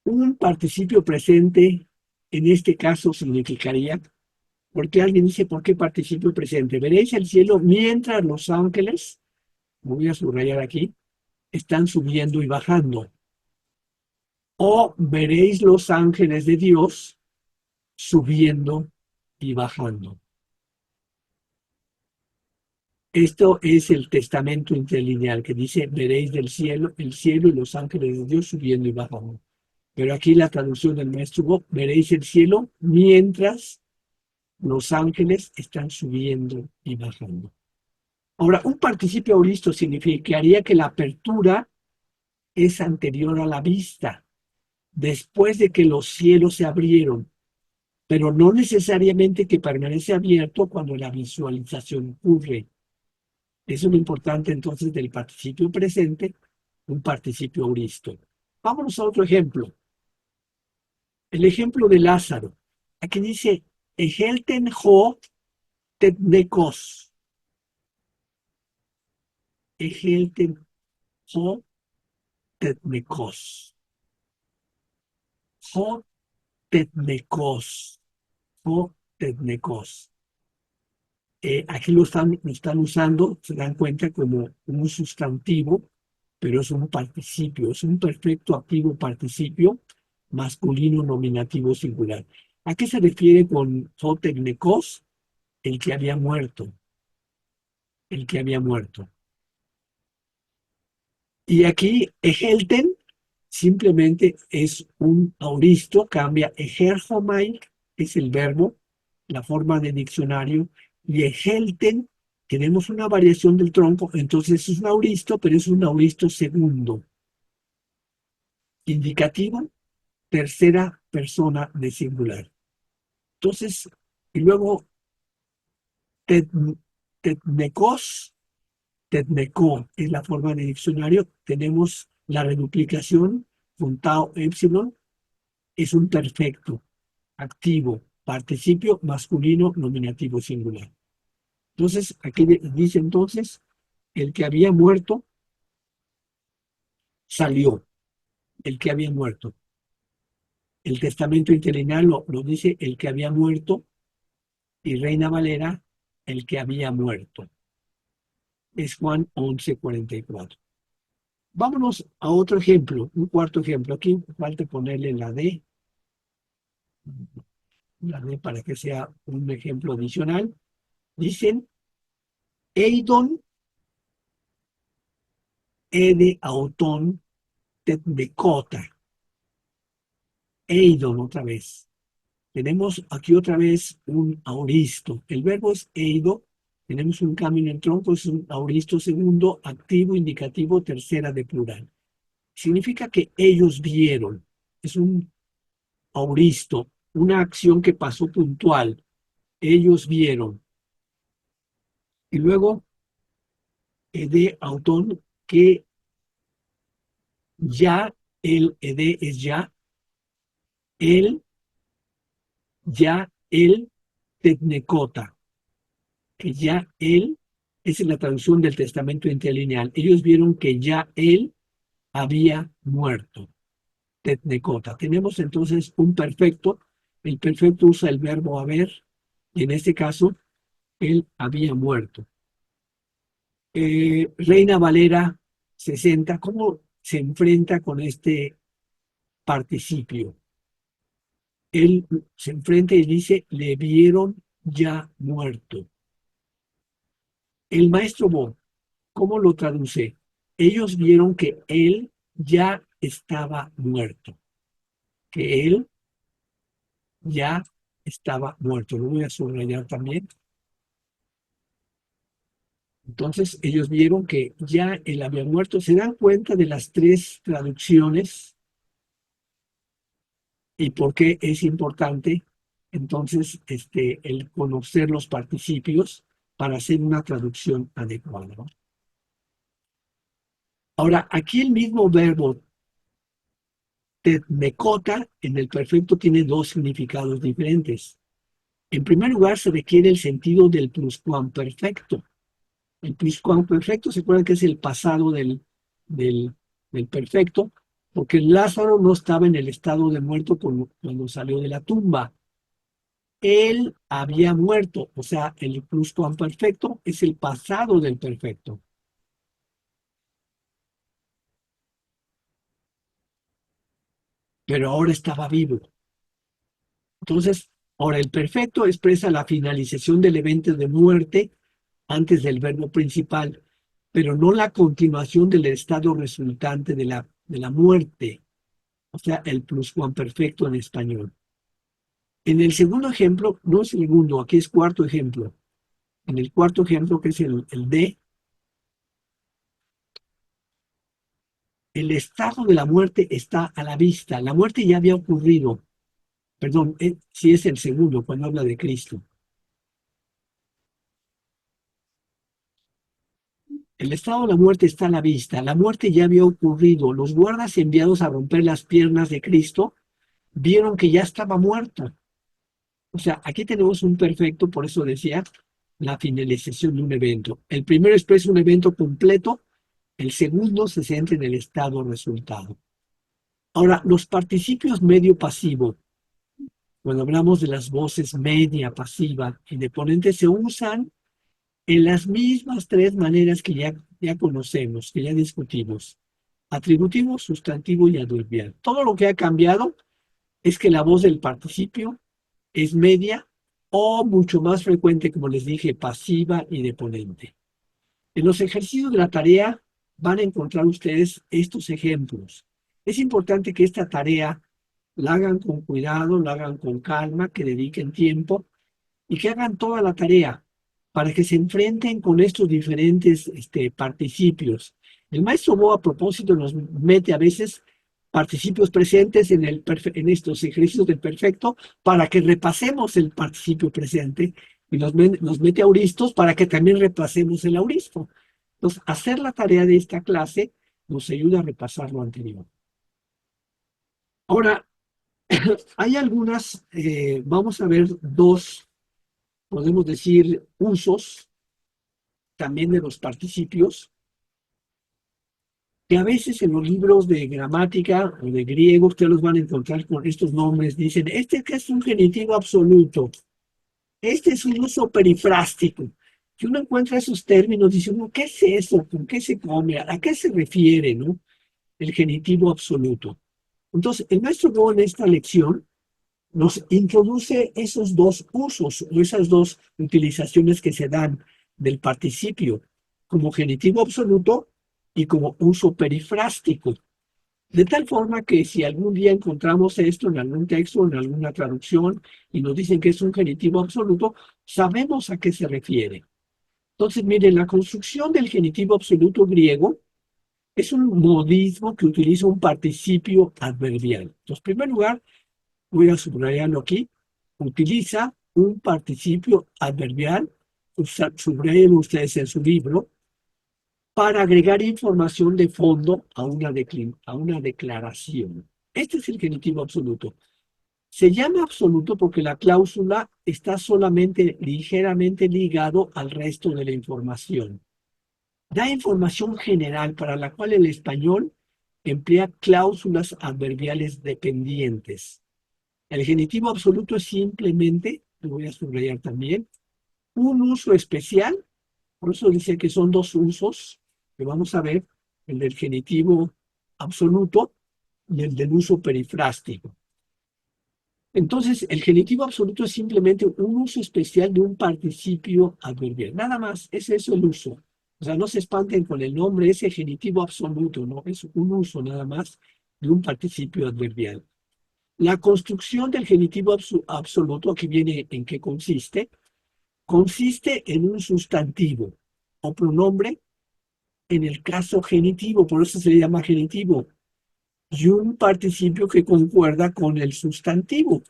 Un participio presente en este caso significaría, porque alguien dice, ¿por qué participio presente? Veréis el cielo mientras los ángeles, voy a subrayar aquí, están subiendo y bajando. O veréis los ángeles de Dios subiendo y bajando. Esto es el testamento interlineal que dice, veréis del cielo, el cielo y los ángeles de Dios subiendo y bajando. Pero aquí la traducción del maestro Bob, veréis el cielo mientras los ángeles están subiendo y bajando. Ahora, un participio auristo significaría que la apertura es anterior a la vista, después de que los cielos se abrieron, pero no necesariamente que permanece abierto cuando la visualización ocurre. Eso es lo importante entonces del participio presente, un participio auristo. Vámonos a otro ejemplo. El ejemplo de Lázaro. Aquí dice, Egelten ho tetnekos. Egelten ho tetnekos. Ho tetnekos. Ho tetnekos. Aquí lo están usando, se dan cuenta, como un sustantivo, pero es un participio, es un perfecto activo participio masculino nominativo singular. ¿A qué se refiere con zoteknekos? El que había muerto, el que había muerto. Y aquí, ejelten simplemente es un auristo, cambia ejerjomai, es el verbo, la forma de diccionario, y ejelten, tenemos una variación del tronco, entonces es un auristo, pero es un auristo segundo. Indicativo, tercera persona de singular. Entonces, y luego, tetnekos, tetneko es la forma de diccionario, tenemos la reduplicación, juntado épsilon, es un perfecto, activo, participio masculino nominativo singular. Entonces, aquí dice entonces, el que había muerto salió, el que había muerto. El testamento interlineal lo dice el que había muerto y Reina Valera, el que había muerto. Es Juan 11:44. Vámonos a otro ejemplo, un cuarto ejemplo. Aquí falta ponerle la D para que sea un ejemplo adicional. Dicen, Eidon ede auton tetmekota. Eidon otra vez. Tenemos aquí otra vez un auristo. El verbo es eido. Tenemos un cambio en el tronco, es un auristo segundo, activo, indicativo, tercera de plural. Significa que ellos vieron. Es un auristo, una acción que pasó puntual. Ellos vieron. Y luego, ede autón, que ya, el ede es ya, él, ya, él, tetnecota, que ya él, esa es la traducción del testamento interlineal. Ellos vieron que ya él había muerto, tetnecota. Tenemos entonces un perfecto, el perfecto usa el verbo haber, y en este caso, él había muerto. Reina Valera 60, ¿cómo se enfrenta con este participio? Él se enfrenta y dice, le vieron ya muerto. El maestro Bo, ¿cómo lo traduce? Ellos vieron que él ya estaba muerto, que él ya estaba muerto. Lo voy a subrayar también. Entonces ellos vieron que ya él había muerto. ¿Se dan cuenta de las tres traducciones y por qué es importante entonces el conocer los participios para hacer una traducción adecuada, ¿no? Ahora, aquí el mismo verbo Tetmecota en el perfecto tiene dos significados diferentes. En primer lugar, se requiere el sentido del pluscuamperfecto. El pluscuamperfecto, ¿se acuerdan que es el pasado del, del perfecto? Porque Lázaro no estaba en el estado de muerto cuando salió de la tumba. Él había muerto, o sea, el pluscuamperfecto es el pasado del perfecto. Pero ahora estaba vivo. Entonces, ahora el perfecto expresa la finalización del evento de muerte antes del verbo principal, pero no la continuación del estado resultante de la muerte, o sea, el pluscuamperfecto en español. En el segundo ejemplo, no es segundo, aquí es cuarto ejemplo. En el cuarto ejemplo, que es el D, el estado de la muerte está a la vista. La muerte ya había ocurrido. Perdón, si es el segundo, cuando habla de Cristo. El estado de la muerte está a la vista. La muerte ya había ocurrido. Los guardas enviados a romper las piernas de Cristo vieron que ya estaba muerto. O sea, aquí tenemos un perfecto, por eso decía, la finalización de un evento. El primero expresa un evento completo, el segundo se centra en el estado resultado. Ahora, los participios medio pasivo, cuando hablamos de las voces media, pasiva y deponente, se usan en las mismas tres maneras que ya conocemos, que ya discutimos. Atributivo, sustantivo y adverbial. Todo lo que ha cambiado es que la voz del participio es media o mucho más frecuente, como les dije, pasiva y deponente. En los ejercicios de la tarea van a encontrar ustedes estos ejemplos. Es importante que esta tarea la hagan con cuidado, la hagan con calma, que dediquen tiempo y que hagan toda la tarea para que se enfrenten con estos diferentes participios. El maestro Bo, a propósito, nos mete a veces participios presentes en estos ejercicios del perfecto para que repasemos el participio presente y nos mete auristos para que también repasemos el auristo. Entonces, hacer la tarea de esta clase nos ayuda a repasar lo anterior. Ahora, hay vamos a ver dos, podemos decir, usos también de los participios, que a veces en los libros de gramática o de griego ustedes los van a encontrar con estos nombres. Dicen, este que es un genitivo absoluto, este es un uso perifrástico. Si uno encuentra esos términos, dice uno, ¿qué es eso? ¿Con qué se come? ¿A qué se refiere, no? El genitivo absoluto. Entonces, el maestro Bo en esta lección nos introduce esos dos usos o esas dos utilizaciones que se dan del participio como genitivo absoluto y como uso perifrástico. De tal forma que si algún día encontramos esto en algún texto, en alguna traducción, y nos dicen que es un genitivo absoluto, sabemos a qué se refiere. Entonces, miren, la construcción del genitivo absoluto griego es un modismo que utiliza un participio adverbial. Entonces, en primer lugar, voy a subrayarlo aquí, utiliza un participio adverbial, subrayen ustedes en su libro, para agregar información de fondo a una declaración. Este es el genitivo absoluto. Se llama absoluto porque la cláusula está solamente ligeramente ligado al resto de la información. Da información general para la cual el español emplea cláusulas adverbiales dependientes. El genitivo absoluto es simplemente, lo voy a subrayar también, un uso especial. Por eso dice que son dos usos que vamos a ver, el del genitivo absoluto y el del uso perifrástico. Entonces, el genitivo absoluto es simplemente un uso especial de un participio adverbial. Nada más, es eso el uso. O sea, no se espanten con el nombre, ese genitivo absoluto, no, es un uso nada más de un participio adverbial. La construcción del genitivo absoluto, aquí viene en qué consiste. Consiste en un sustantivo o pronombre en el caso genitivo, por eso se le llama genitivo, y un participio que concuerda con el sustantivo.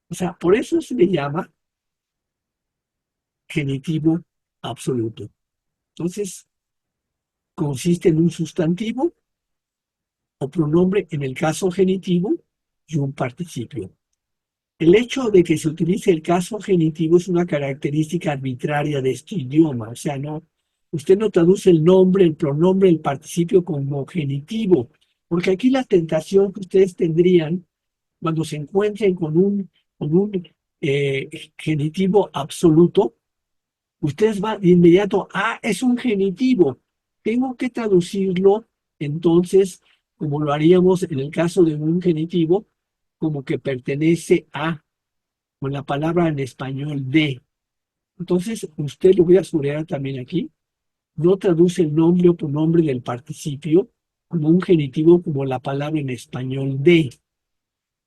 O sea, por eso se le llama genitivo absoluto. Entonces, consiste en un sustantivo o pronombre en el caso genitivo y un participio. El hecho de que se utilice el caso genitivo es una característica arbitraria de este idioma. O sea, usted no traduce el nombre, el pronombre, el participio como genitivo, porque aquí la tentación que ustedes tendrían cuando se encuentren con un genitivo absoluto, ustedes van de inmediato, es un genitivo, tengo que traducirlo entonces, como lo haríamos en el caso de un genitivo, como que pertenece a, con la palabra en español de. Entonces, usted lo voy a subrayar también aquí, no traduce el nombre o pronombre del participio como un genitivo como la palabra en español de.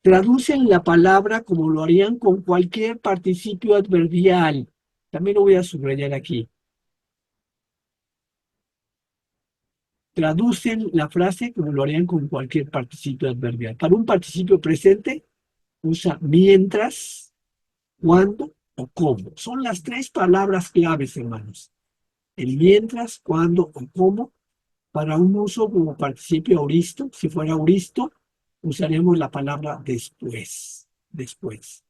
Traducen la palabra como lo harían con cualquier participio adverbial. También lo voy a subrayar aquí. Traducen la frase como lo harían con cualquier participio adverbial. Para un participio presente, usa mientras, cuándo o cómo. Son las tres palabras claves, hermanos. El mientras, cuándo o cómo. Para un uso como participio auristo, si fuera auristo, usaremos la palabra después. Después.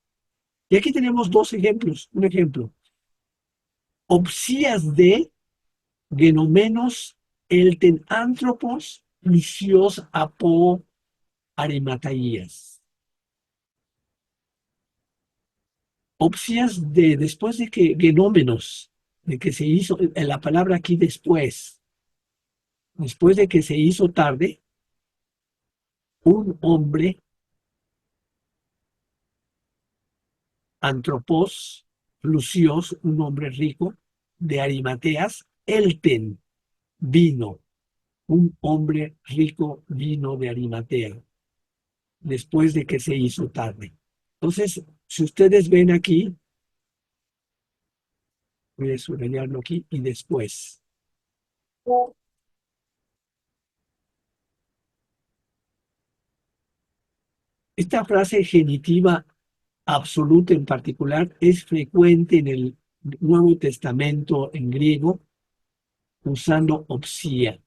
Y aquí tenemos dos ejemplos. Un ejemplo. Opsías de genomenos elten anthropos lucios apo arimataías. Opsías de, después de que genómenos, de que se hizo, la palabra aquí después de que se hizo tarde, un hombre, antropos, lucios, un hombre rico, de Arimateas, elten, vino, un hombre rico vino de Arimatea, después de que se hizo tarde. Entonces, si ustedes ven aquí, voy a subrayarlo aquí, y después. Esta frase genitiva absoluta en particular es frecuente en el Nuevo Testamento en griego, usando opsía.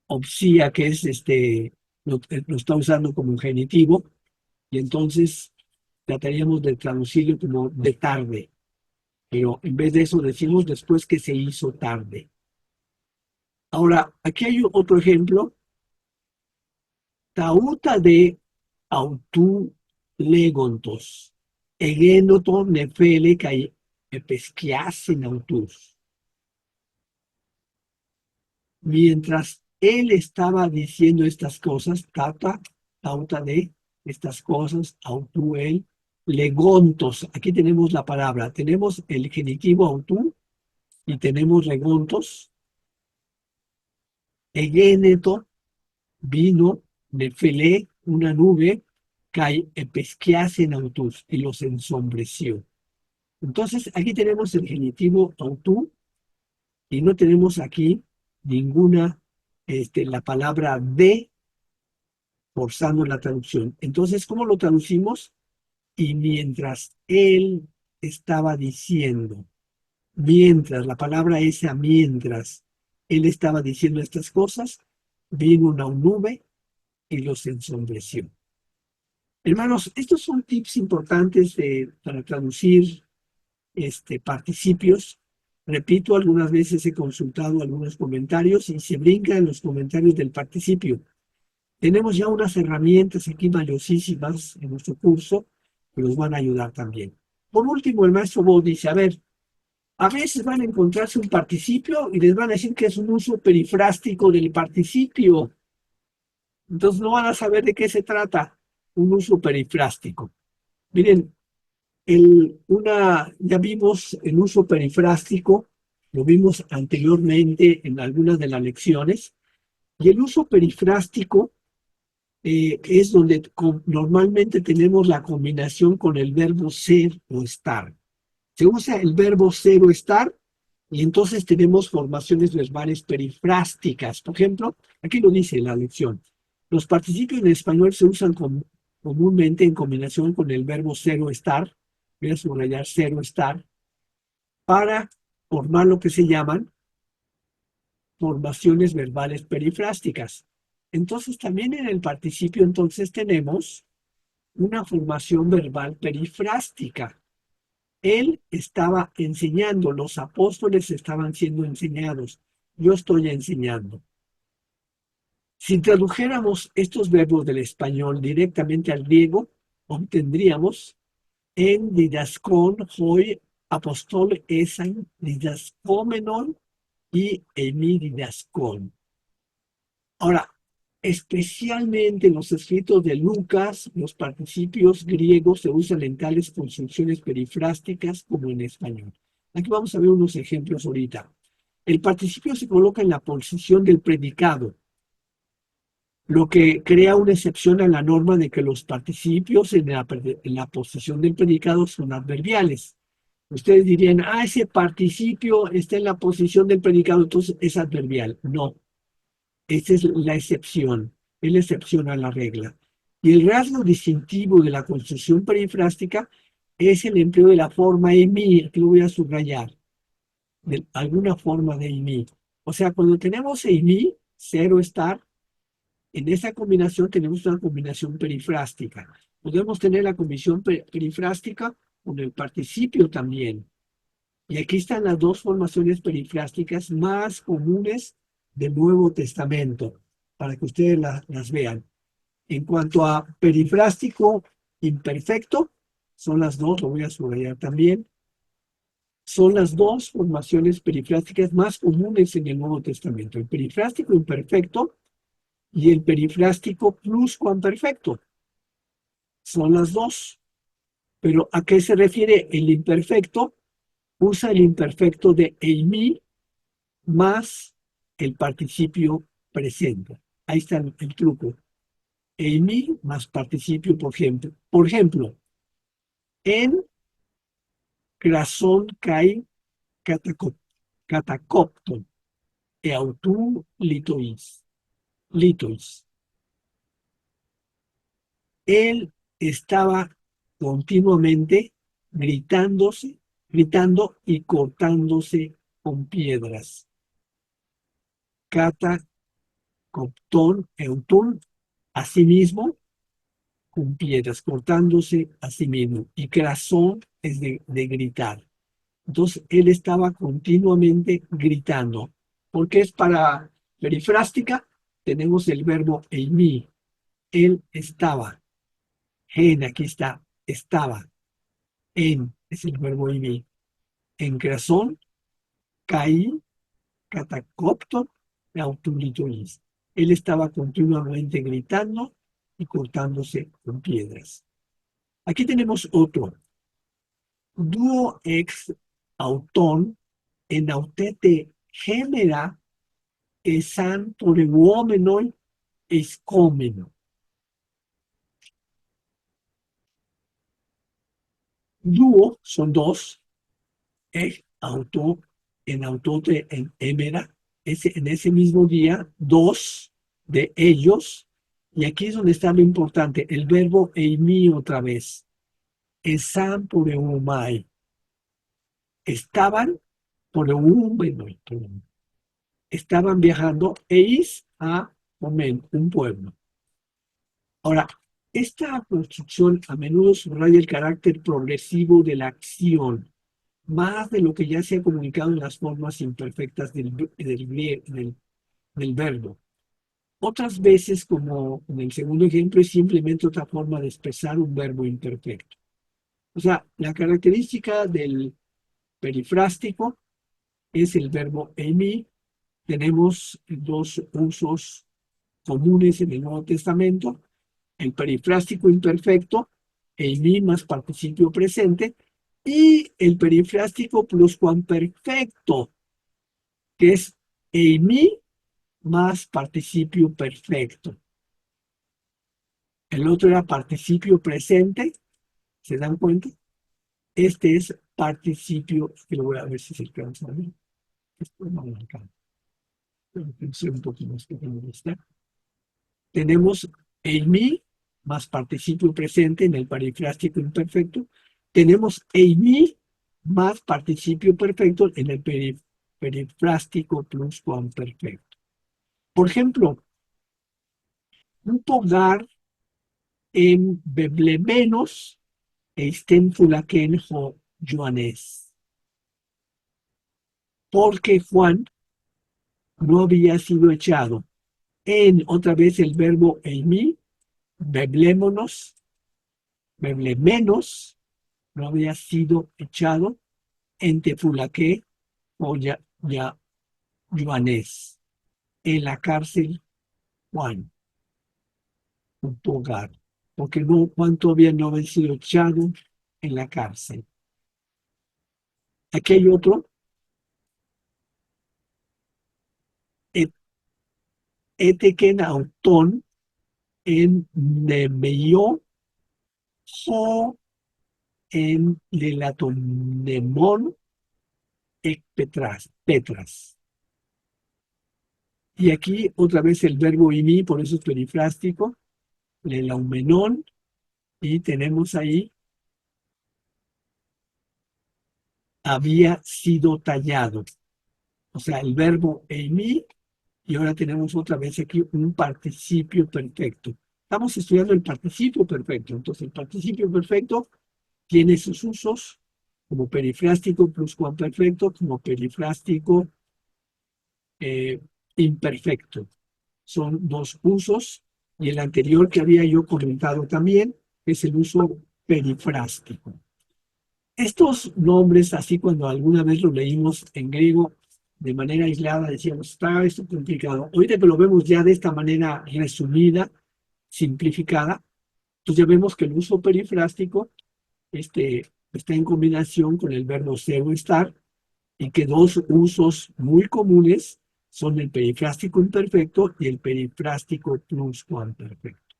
Opsía, que es lo está usando como un genitivo, y entonces trataríamos de traducirlo como de tarde, pero en vez de eso decimos después que se hizo tarde. Ahora, aquí hay otro ejemplo. Tauta de autú legontos, egénoto nefele kai epesquiasin autus. Mientras él estaba diciendo estas cosas, tauta de estas cosas, autú él, legontos, aquí tenemos la palabra, tenemos el genitivo autú y tenemos legontos, egéneto, vino, nefele, una nube, kai epesquiasen autus, y los ensombreció. Entonces, aquí tenemos el genitivo autú y no tenemos aquí ninguna, la palabra de forzando la traducción. Entonces, ¿cómo lo traducimos? Y mientras él estaba diciendo, mientras, la palabra esa, mientras él estaba diciendo estas cosas, vino una nube y los ensombreció. Hermanos, estos son tips importantes para traducir participios. Repito, algunas veces he consultado algunos comentarios y se brinca en los comentarios del participio. Tenemos ya unas herramientas aquí valiosísimas en nuestro curso que nos van a ayudar también. Por último, el maestro Bo dice, a veces van a encontrarse un participio y les van a decir que es un uso perifrástico del participio. Entonces no van a saber de qué se trata un uso perifrástico. Miren, ya vimos el uso perifrástico, lo vimos anteriormente en algunas de las lecciones, y el uso perifrástico es donde normalmente tenemos la combinación con el verbo ser o estar. Se usa el verbo ser o estar, y entonces tenemos formaciones verbales perifrásticas. Por ejemplo, aquí lo dice la lección. Los participios en español se usan comúnmente en combinación con el verbo ser o estar. Voy a subrayar ser o estar. para formar lo que se llaman formaciones verbales perifrásticas. Entonces, también en el participio, entonces, tenemos una formación verbal perifrástica. Él estaba enseñando, los apóstoles estaban siendo enseñados, yo estoy enseñando. Si tradujéramos estos verbos del español directamente al griego, obtendríamos en didaskon, hoi, apostol, esan, didaskomenon y emi didaskon. Ahora, especialmente en los escritos de Lucas, los participios griegos se usan en tales construcciones perifrásticas como en español. Aquí vamos a ver unos ejemplos ahorita. El participio se coloca en la posición del predicado, lo que crea una excepción a la norma de que los participios en la posición del predicado son adverbiales. Ustedes dirían, ese participio está en la posición del predicado, entonces es adverbial. No, esa es la excepción a la regla. Y el rasgo distintivo de la construcción perifrástica es el empleo de la forma emi, aquí lo voy a subrayar, de alguna forma de emi. O sea, cuando tenemos emi, cero estar, en esa combinación tenemos una combinación perifrástica. Podemos tener la combinación perifrástica con el participio también. Y aquí están las dos formaciones perifrásticas más comunes del Nuevo Testamento, para que ustedes las vean. En cuanto a perifrástico imperfecto, son las dos, lo voy a subrayar también, son las dos formaciones perifrásticas más comunes en el Nuevo Testamento. El perifrástico imperfecto y el perifrástico pluscuamperfecto. Son las dos. Pero ¿a qué se refiere el imperfecto? Usa el imperfecto de eimi más el participio presente. Ahí está el truco. Eimi más participio, por ejemplo. Por ejemplo, en krason kai catacopton eautu litois. Litois. Él estaba continuamente gritando y cortándose con piedras. Cata, coptón, eutún, asimismo, con piedras, cortándose a sí mismo. Y crasón es de gritar. Entonces, él estaba continuamente gritando. Porque es para perifrástica, tenemos el verbo eimi. Él estaba. En, aquí está, estaba. En es el verbo eimi. En crasón, caí, catacopto, autulitois. Él estaba continuamente gritando y cortándose con piedras. Aquí tenemos otro. Duo ex auton en autete genera esan toreuomenoi escomeno. Duo son dos, ex auto en autote en émera, en ese mismo día, dos de ellos, y aquí es donde está lo importante, el verbo eimi otra vez, esan poreumai, estaban poreumai, estaban viajando eis a Omen, un pueblo. Ahora, esta construcción a menudo subraya el carácter progresivo de la acción, más de lo que ya se ha comunicado en las formas imperfectas del verbo. Otras veces, como en el segundo ejemplo, es simplemente otra forma de expresar un verbo imperfecto. O sea, la característica del perifrástico es el verbo eimi. Tenemos dos usos comunes en el Nuevo Testamento. El perifrástico imperfecto, eimi más participio presente, y el perifrástico pluscuamperfecto, que es eimi más participio perfecto. El otro era participio presente, ¿se dan cuenta? Este es participio, que lo voy a ver si se alcanza a ver. Esto no lo alcanza. Pero pensé un poquito más pequeño de esta. Tenemos eimi más participio presente en el perifrástico imperfecto. Tenemos eimi más participio perfecto en el perifrástico pluscuamperfecto. Por ejemplo, un pogar en beblemenos eisten fulaken jo Joanes. Porque Juan no había sido echado. En otra vez el verbo eimi, beblémonos, beblemenos, no había sido echado en tefulaque o ya Joanes. En la cárcel Juan, un pogar. Porque no, Juan todavía no había sido echado en la cárcel. Aquí hay otro. Eteken auton en Nemeio o en Lelatonemon Petras. Y aquí otra vez el verbo imi, por eso es perifrástico, Lelaumenon, y tenemos ahí había sido tallado. O sea, el verbo imi, y ahora tenemos otra vez aquí un participio perfecto. Estamos estudiando el participio perfecto. Entonces, el participio perfecto tiene sus usos como perifrástico pluscuamperfecto, como perifrástico imperfecto. Son dos usos, y el anterior que había yo comentado también es el uso perifrástico. Estos nombres, así cuando alguna vez lo leímos en griego de manera aislada, decíamos, está esto complicado. Ahorita que lo vemos ya de esta manera resumida, simplificada, pues ya vemos que el uso perifrástico está en combinación con el verbo ser o estar, y que dos usos muy comunes son el perifrástico imperfecto y el perifrástico pluscuamperfecto.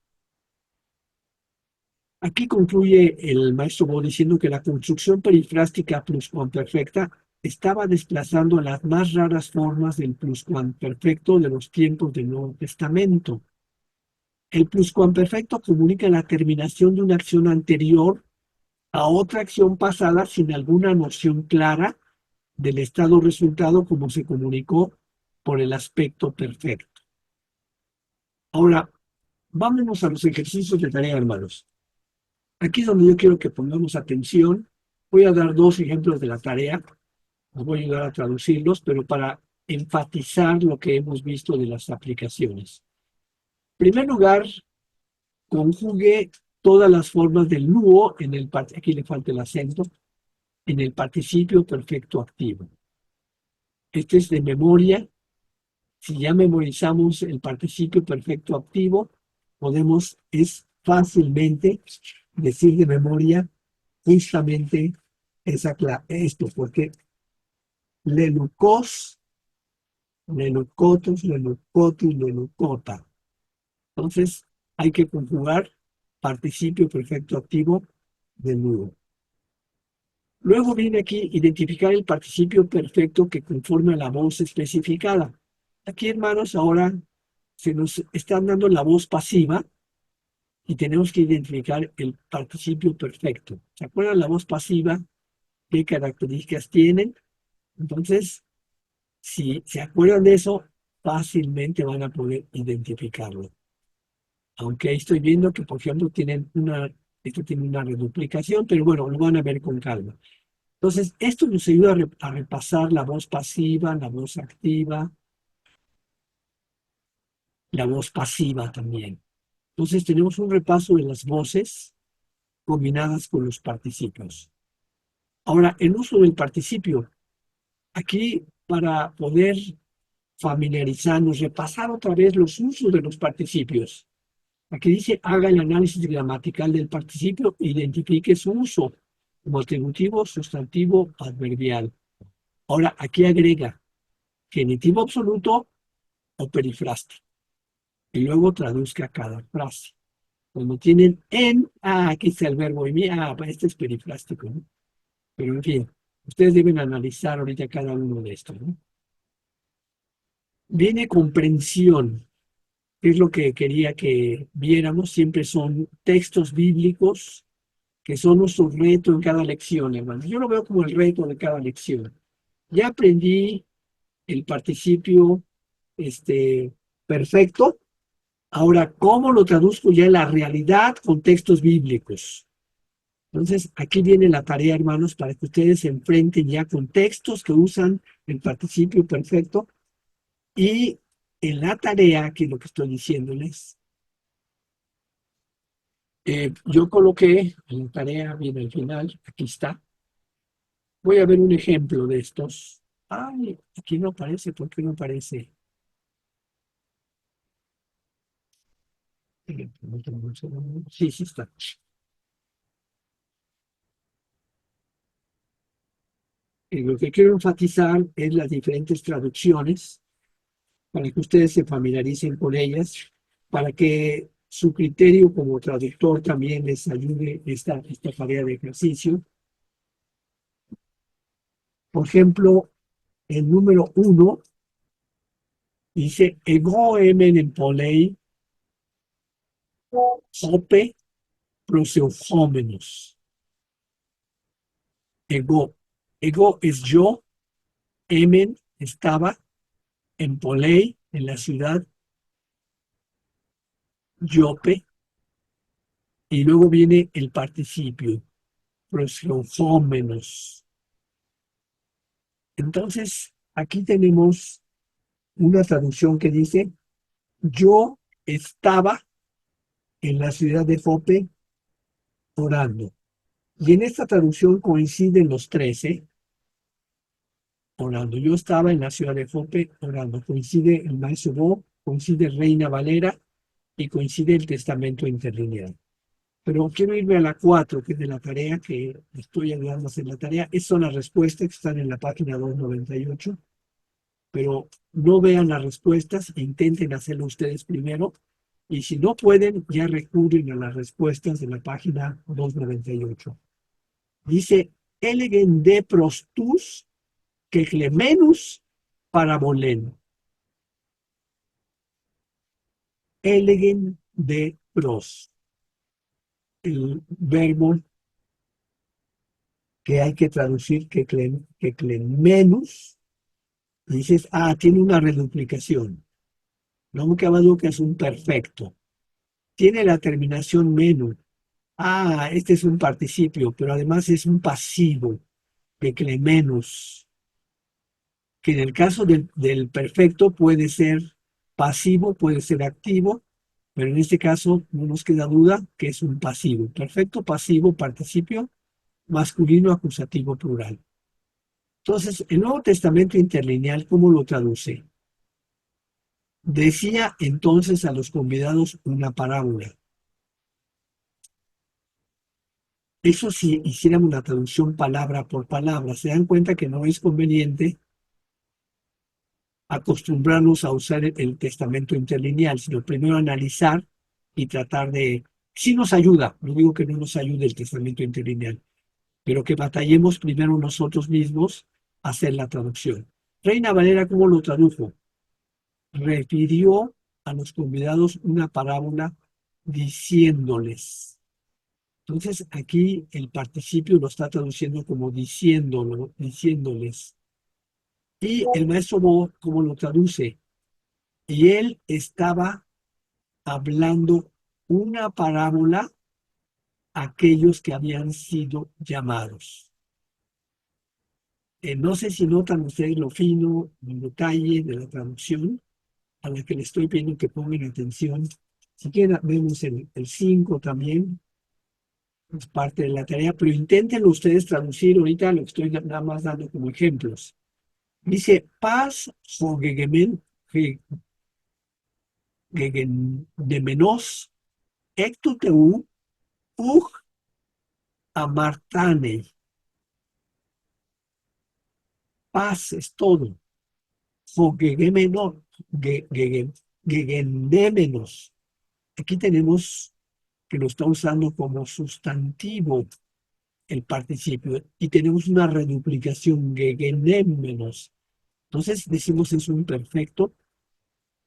Aquí concluye el maestro Bo diciendo que la construcción perifrástica pluscuamperfecta estaba desplazando las más raras formas del pluscuamperfecto de los tiempos del Nuevo Testamento. El pluscuamperfecto comunica la terminación de una acción anterior a otra acción pasada sin alguna noción clara del estado resultado como se comunicó por el aspecto perfecto. Ahora, vámonos a los ejercicios de tarea, hermanos. Aquí es donde yo quiero que pongamos atención. Voy a dar dos ejemplos de la tarea. Os voy a ayudar a traducirlos, pero para enfatizar lo que hemos visto de las aplicaciones. En primer lugar, conjugue todas las formas del luo en el aquí le falta el acento, en el participio perfecto activo. Este es de memoria. Si ya memorizamos el participio perfecto activo, podemos fácilmente decir de memoria justamente esto, porque lelucos, lelucotus, lelucotus, lelucota. Entonces, hay que conjugar participio perfecto activo del nudo. Luego viene aquí identificar el participio perfecto que conforma la voz especificada. Aquí, hermanos, ahora se nos están dando la voz pasiva y tenemos que identificar el participio perfecto. ¿Se acuerdan la voz pasiva? ¿Qué características tienen? Entonces, si se acuerdan de eso, fácilmente van a poder identificarlo. Aunque ahí estoy viendo que, por ejemplo, esto tiene una reduplicación, pero bueno, lo van a ver con calma. Entonces, esto nos ayuda a repasar la voz pasiva, la voz activa, la voz pasiva también. Entonces, tenemos un repaso de las voces combinadas con los participios. Ahora, el uso del participio. Aquí, para poder familiarizarnos, repasar otra vez los usos de los participios. Aquí dice, haga el análisis gramatical del participio e identifique su uso como atributivo, sustantivo, adverbial. Ahora, aquí agrega genitivo absoluto o perifrástico. Y luego traduzca cada frase. Cuando tienen aquí está el verbo y este es perifrástico, ¿no? Pero en fin, ustedes deben analizar ahorita cada uno de estos, ¿no? Viene comprensión, que es lo que quería que viéramos. Siempre son textos bíblicos que son nuestro reto en cada lección, hermanos. Yo lo veo como el reto de cada lección. Ya aprendí el participio perfecto. Ahora, ¿cómo lo traduzco ya en la realidad con textos bíblicos? Entonces, aquí viene la tarea, hermanos, para que ustedes se enfrenten ya con textos que usan el participio perfecto. Y en la tarea, que es lo que estoy diciéndoles, yo coloqué en la tarea, viene al final, aquí está. Voy a ver un ejemplo de estos. Ay, aquí no aparece, ¿por qué no aparece? Sí, sí está. Lo que quiero enfatizar es las diferentes traducciones, para que ustedes se familiaricen con ellas, para que su criterio como traductor también les ayude esta tarea de ejercicio. Por ejemplo, el número 1 dice, ego emen en polei, hope proseuchómenos. Ego. Ego es yo, emen estaba, en polei, en la ciudad, Yope, y luego viene el participio, proseuchómenos. Entonces, aquí tenemos una traducción que dice, yo estaba en la ciudad de Jope orando. Y en esta traducción coinciden los 13 orando. Yo estaba en la ciudad de Jope orando. Coincide el Maestro Bo, coincide Reina Valera y coincide el Testamento Interlineal. Pero quiero irme a la 4, que es de la tarea que estoy ayudando a hacer la tarea. Estas son las respuestas que están en la página 298. Pero no vean las respuestas, intenten hacerlo ustedes primero, y si no pueden, ya recurren a las respuestas de la página 298. Dice, elegen de prostus que clemenus parabolen. Elegen de pros. El verbo que hay que traducir que clemenus, dices, tiene una reduplicación. No me cabe que es un perfecto. Tiene la terminación menus. Este es un participio, pero además es un pasivo, de clemenus, que en el caso del perfecto puede ser pasivo, puede ser activo, pero en este caso no nos queda duda que es un pasivo. Perfecto, pasivo, participio, masculino, acusativo, plural. Entonces, el Nuevo Testamento interlineal, ¿cómo lo traduce? Decía entonces a los convidados una parábola. Eso si hiciéramos una traducción palabra por palabra, se dan cuenta que no es conveniente acostumbrarnos a usar el testamento interlineal, sino primero analizar y tratar de... Sí nos ayuda, no digo que no nos ayude el testamento interlineal, pero que batallemos primero nosotros mismos a hacer la traducción. Reina Valera, ¿cómo lo tradujo? Refirió a los convidados una parábola diciéndoles. Entonces, aquí el participio lo está traduciendo como diciéndoles. Y el maestro Bo, ¿cómo lo traduce? Y él estaba hablando una parábola a aquellos que habían sido llamados. No sé si notan ustedes lo fino, el detalle de la traducción, a la que le estoy pidiendo que pongan atención. Si quieren, vemos el 5 también. Es parte de la tarea, pero inténtenlo ustedes traducir ahorita lo que estoy nada más dando como ejemplos. Dice, paz o gegemen, de menos, ectuteu, ug amartane. Paz es todo. O gegendémenos. Aquí tenemos que lo está usando como sustantivo el participio y tenemos una reduplicación, gegendémenos. Entonces decimos es un perfecto,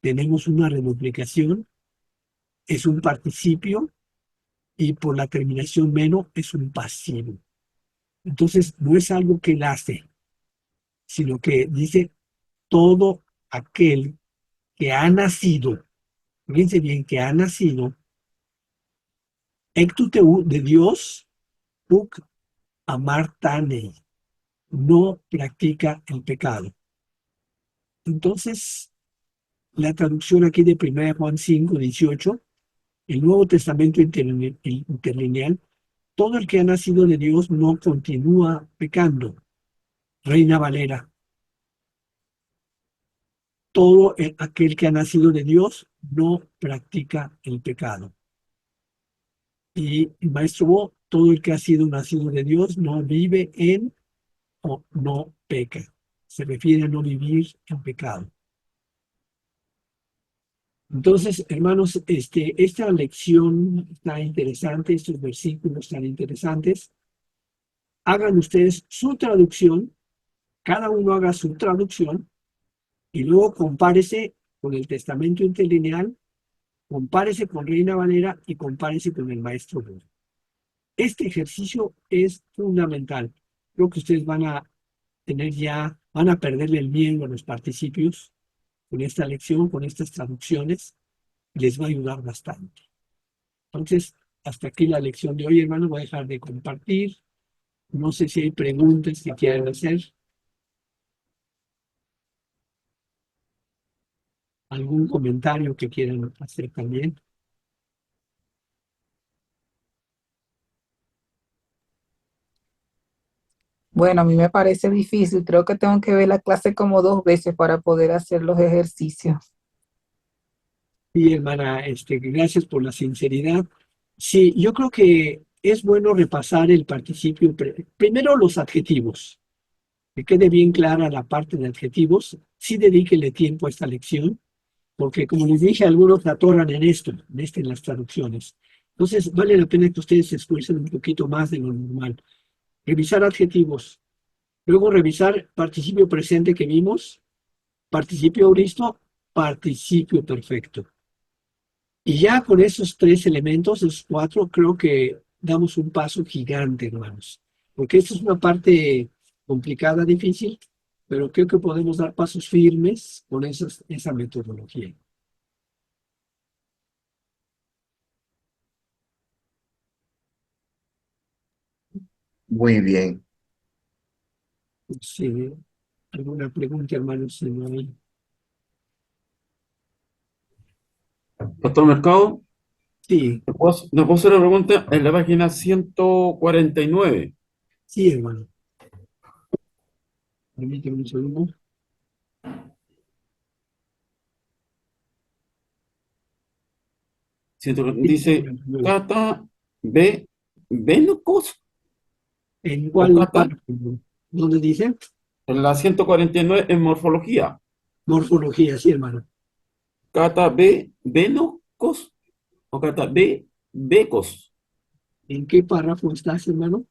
tenemos una reduplicación, es un participio y por la terminación meno es un pasivo. Entonces, no es algo que él hace, sino que dice todo aquel que ha nacido, fíjense bien, que ha nacido, ectuteu de Dios, uc amartane, no practica el pecado. Entonces, la traducción aquí de 1 Juan 5, 18, el Nuevo Testamento interlineal, todo el que ha nacido de Dios no continúa pecando. Reina Valera, todo aquel que ha nacido de Dios no practica el pecado. Y el maestro Bo, todo el que ha sido nacido de Dios no vive en o no peca. Se refiere a no vivir en pecado. Entonces, hermanos, esta lección está interesante, estos versículos están interesantes. Hagan ustedes su traducción, cada uno haga su traducción, y luego compárese con el Testamento Interlineal, compárese con Reina Valera y compárese con el Maestro Bo. Este ejercicio es fundamental. Creo que ustedes van a perderle el miedo a los participios con esta lección, con estas traducciones, y les va a ayudar bastante. Entonces, hasta aquí la lección de hoy, hermanos. Voy a dejar de compartir. No sé si hay preguntas que quieran hacer. ¿Algún comentario que quieran hacer también? Bueno, a mí me parece difícil. Creo que tengo que ver la clase como 2 veces para poder hacer los ejercicios. Sí, hermana, gracias por la sinceridad. Sí, yo creo que es bueno repasar el participio. Primero los adjetivos. Que quede bien clara la parte de adjetivos. Sí, dedíquenle tiempo a esta lección, porque como les dije, algunos se atoran en esto, en las traducciones. Entonces, vale la pena que ustedes se esfuercen un poquito más de lo normal. Revisar adjetivos. Luego revisar participio presente que vimos, participio auristo, participio perfecto. Y ya con esos 3 elementos, esos 4, creo que damos un paso gigante, hermanos. Porque esto es una parte complicada, difícil, pero creo que podemos dar pasos firmes con esa metodología. Muy bien. Sí, ¿alguna pregunta, hermanos? Si no hay. Pastor Mercado, Sí, ¿le puedo hacer una pregunta? En la página 149. sí, hermano. Permíteme un segundo. Dice Cata Benucos ¿En o cuál Cata parte? ¿Dónde dice? en la 149 en morfología. Morfología, sí, hermano. Cata Benucos o Cata Becos. ¿En qué párrafo estás, hermano?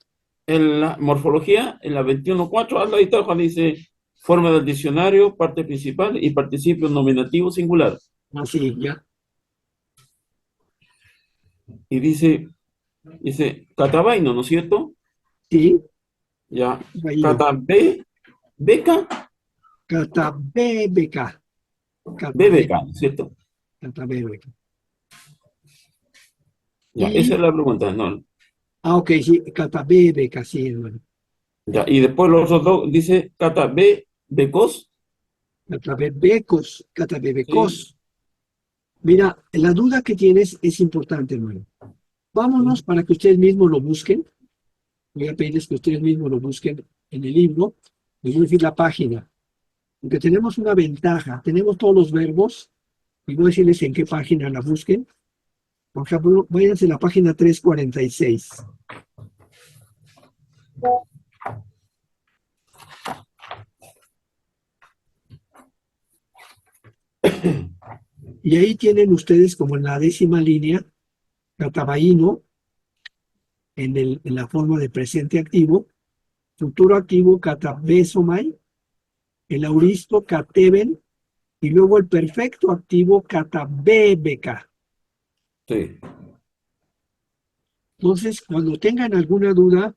En la morfología, en la 21.4, al ladito cuando dice forma del diccionario, parte principal y participio nominativo singular. Así, ya. Y dice catabaino, ¿no es cierto? Sí, Ya, Baino. beca, Catabébeca. bebeca, ¿no es cierto? Catabébeca. Ya, esa Y, es la pregunta, ¿no? ok, sí, catabébeca, sí, hermano. Ya, y después los otros dos dice becos, Catabébecos, sí, catabébecos. Mira, la duda que tienes es importante, hermano. Vámonos para que ustedes mismos lo busquen. Voy a pedirles que ustedes mismos lo busquen en el libro. Les voy a decir la página. Porque tenemos una ventaja. Tenemos todos los verbos. Y voy a decirles en qué página la busquen. Por ejemplo, váyanse a la página 346. Y ahí tienen ustedes como en la 10ª línea, catabaíno, en la forma de presente activo, futuro activo catabesomai, el auristo cateben, y luego el perfecto activo catabebeca. sí. Entonces, cuando tengan alguna duda,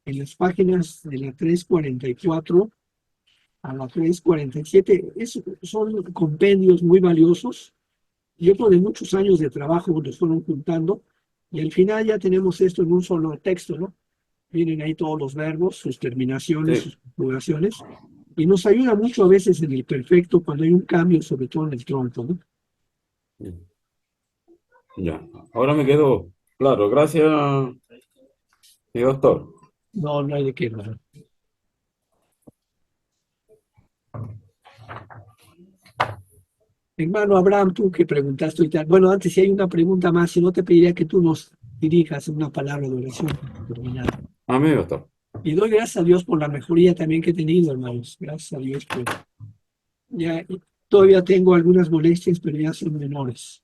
en las páginas de la 344 a la 347, son compendios muy valiosos. Yo de muchos años de trabajo los fueron juntando y al final ya tenemos esto en un solo texto, ¿no? Vienen ahí todos los verbos, sus terminaciones, Sí. sus conjugaciones, y nos ayuda mucho a veces en el perfecto cuando hay un cambio, sobre todo en el tronco, ¿no? Ya, ahora me quedó claro. Gracias, mi doctor. No, no hay de qué, hermano. Hermano Abraham, tú que preguntaste ahorita. Bueno, antes si hay una pregunta más, si no te pediría que tú nos dirijas una palabra de oración para terminar. Amén, doctor. Y doy gracias a Dios por la mejoría también que he tenido, hermanos. Gracias a Dios por... Ya, todavía tengo algunas molestias, pero ya son menores.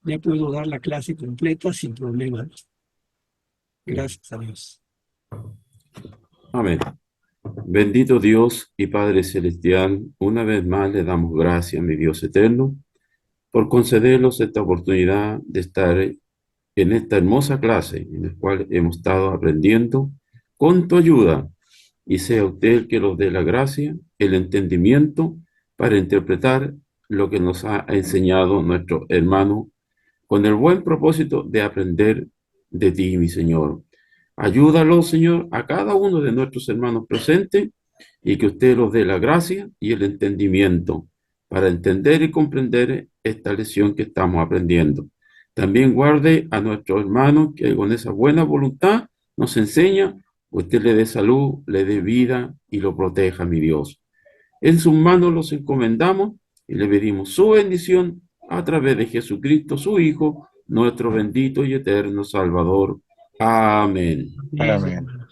Ya puedo dar la clase completa sin problemas. Gracias a Dios. Amén. Bendito Dios y Padre Celestial, una vez más le damos gracias, mi Dios eterno, por concedernos esta oportunidad de estar en esta hermosa clase en la cual hemos estado aprendiendo con tu ayuda, y sea usted el que nos dé la gracia, el entendimiento para interpretar lo que nos ha enseñado nuestro hermano con el buen propósito de aprender de ti, mi Señor. Ayúdalo, Señor, a cada uno de nuestros hermanos presentes, y que usted los dé la gracia y el entendimiento para entender y comprender esta lección que estamos aprendiendo. También guarde a nuestros hermanos que con esa buena voluntad nos enseña, usted le dé salud, le dé vida y lo proteja, mi Dios. En sus manos los encomendamos y le pedimos su bendición a través de Jesucristo, su Hijo, nuestro bendito y eterno Salvador. Amén. Bien, Amén. hermano.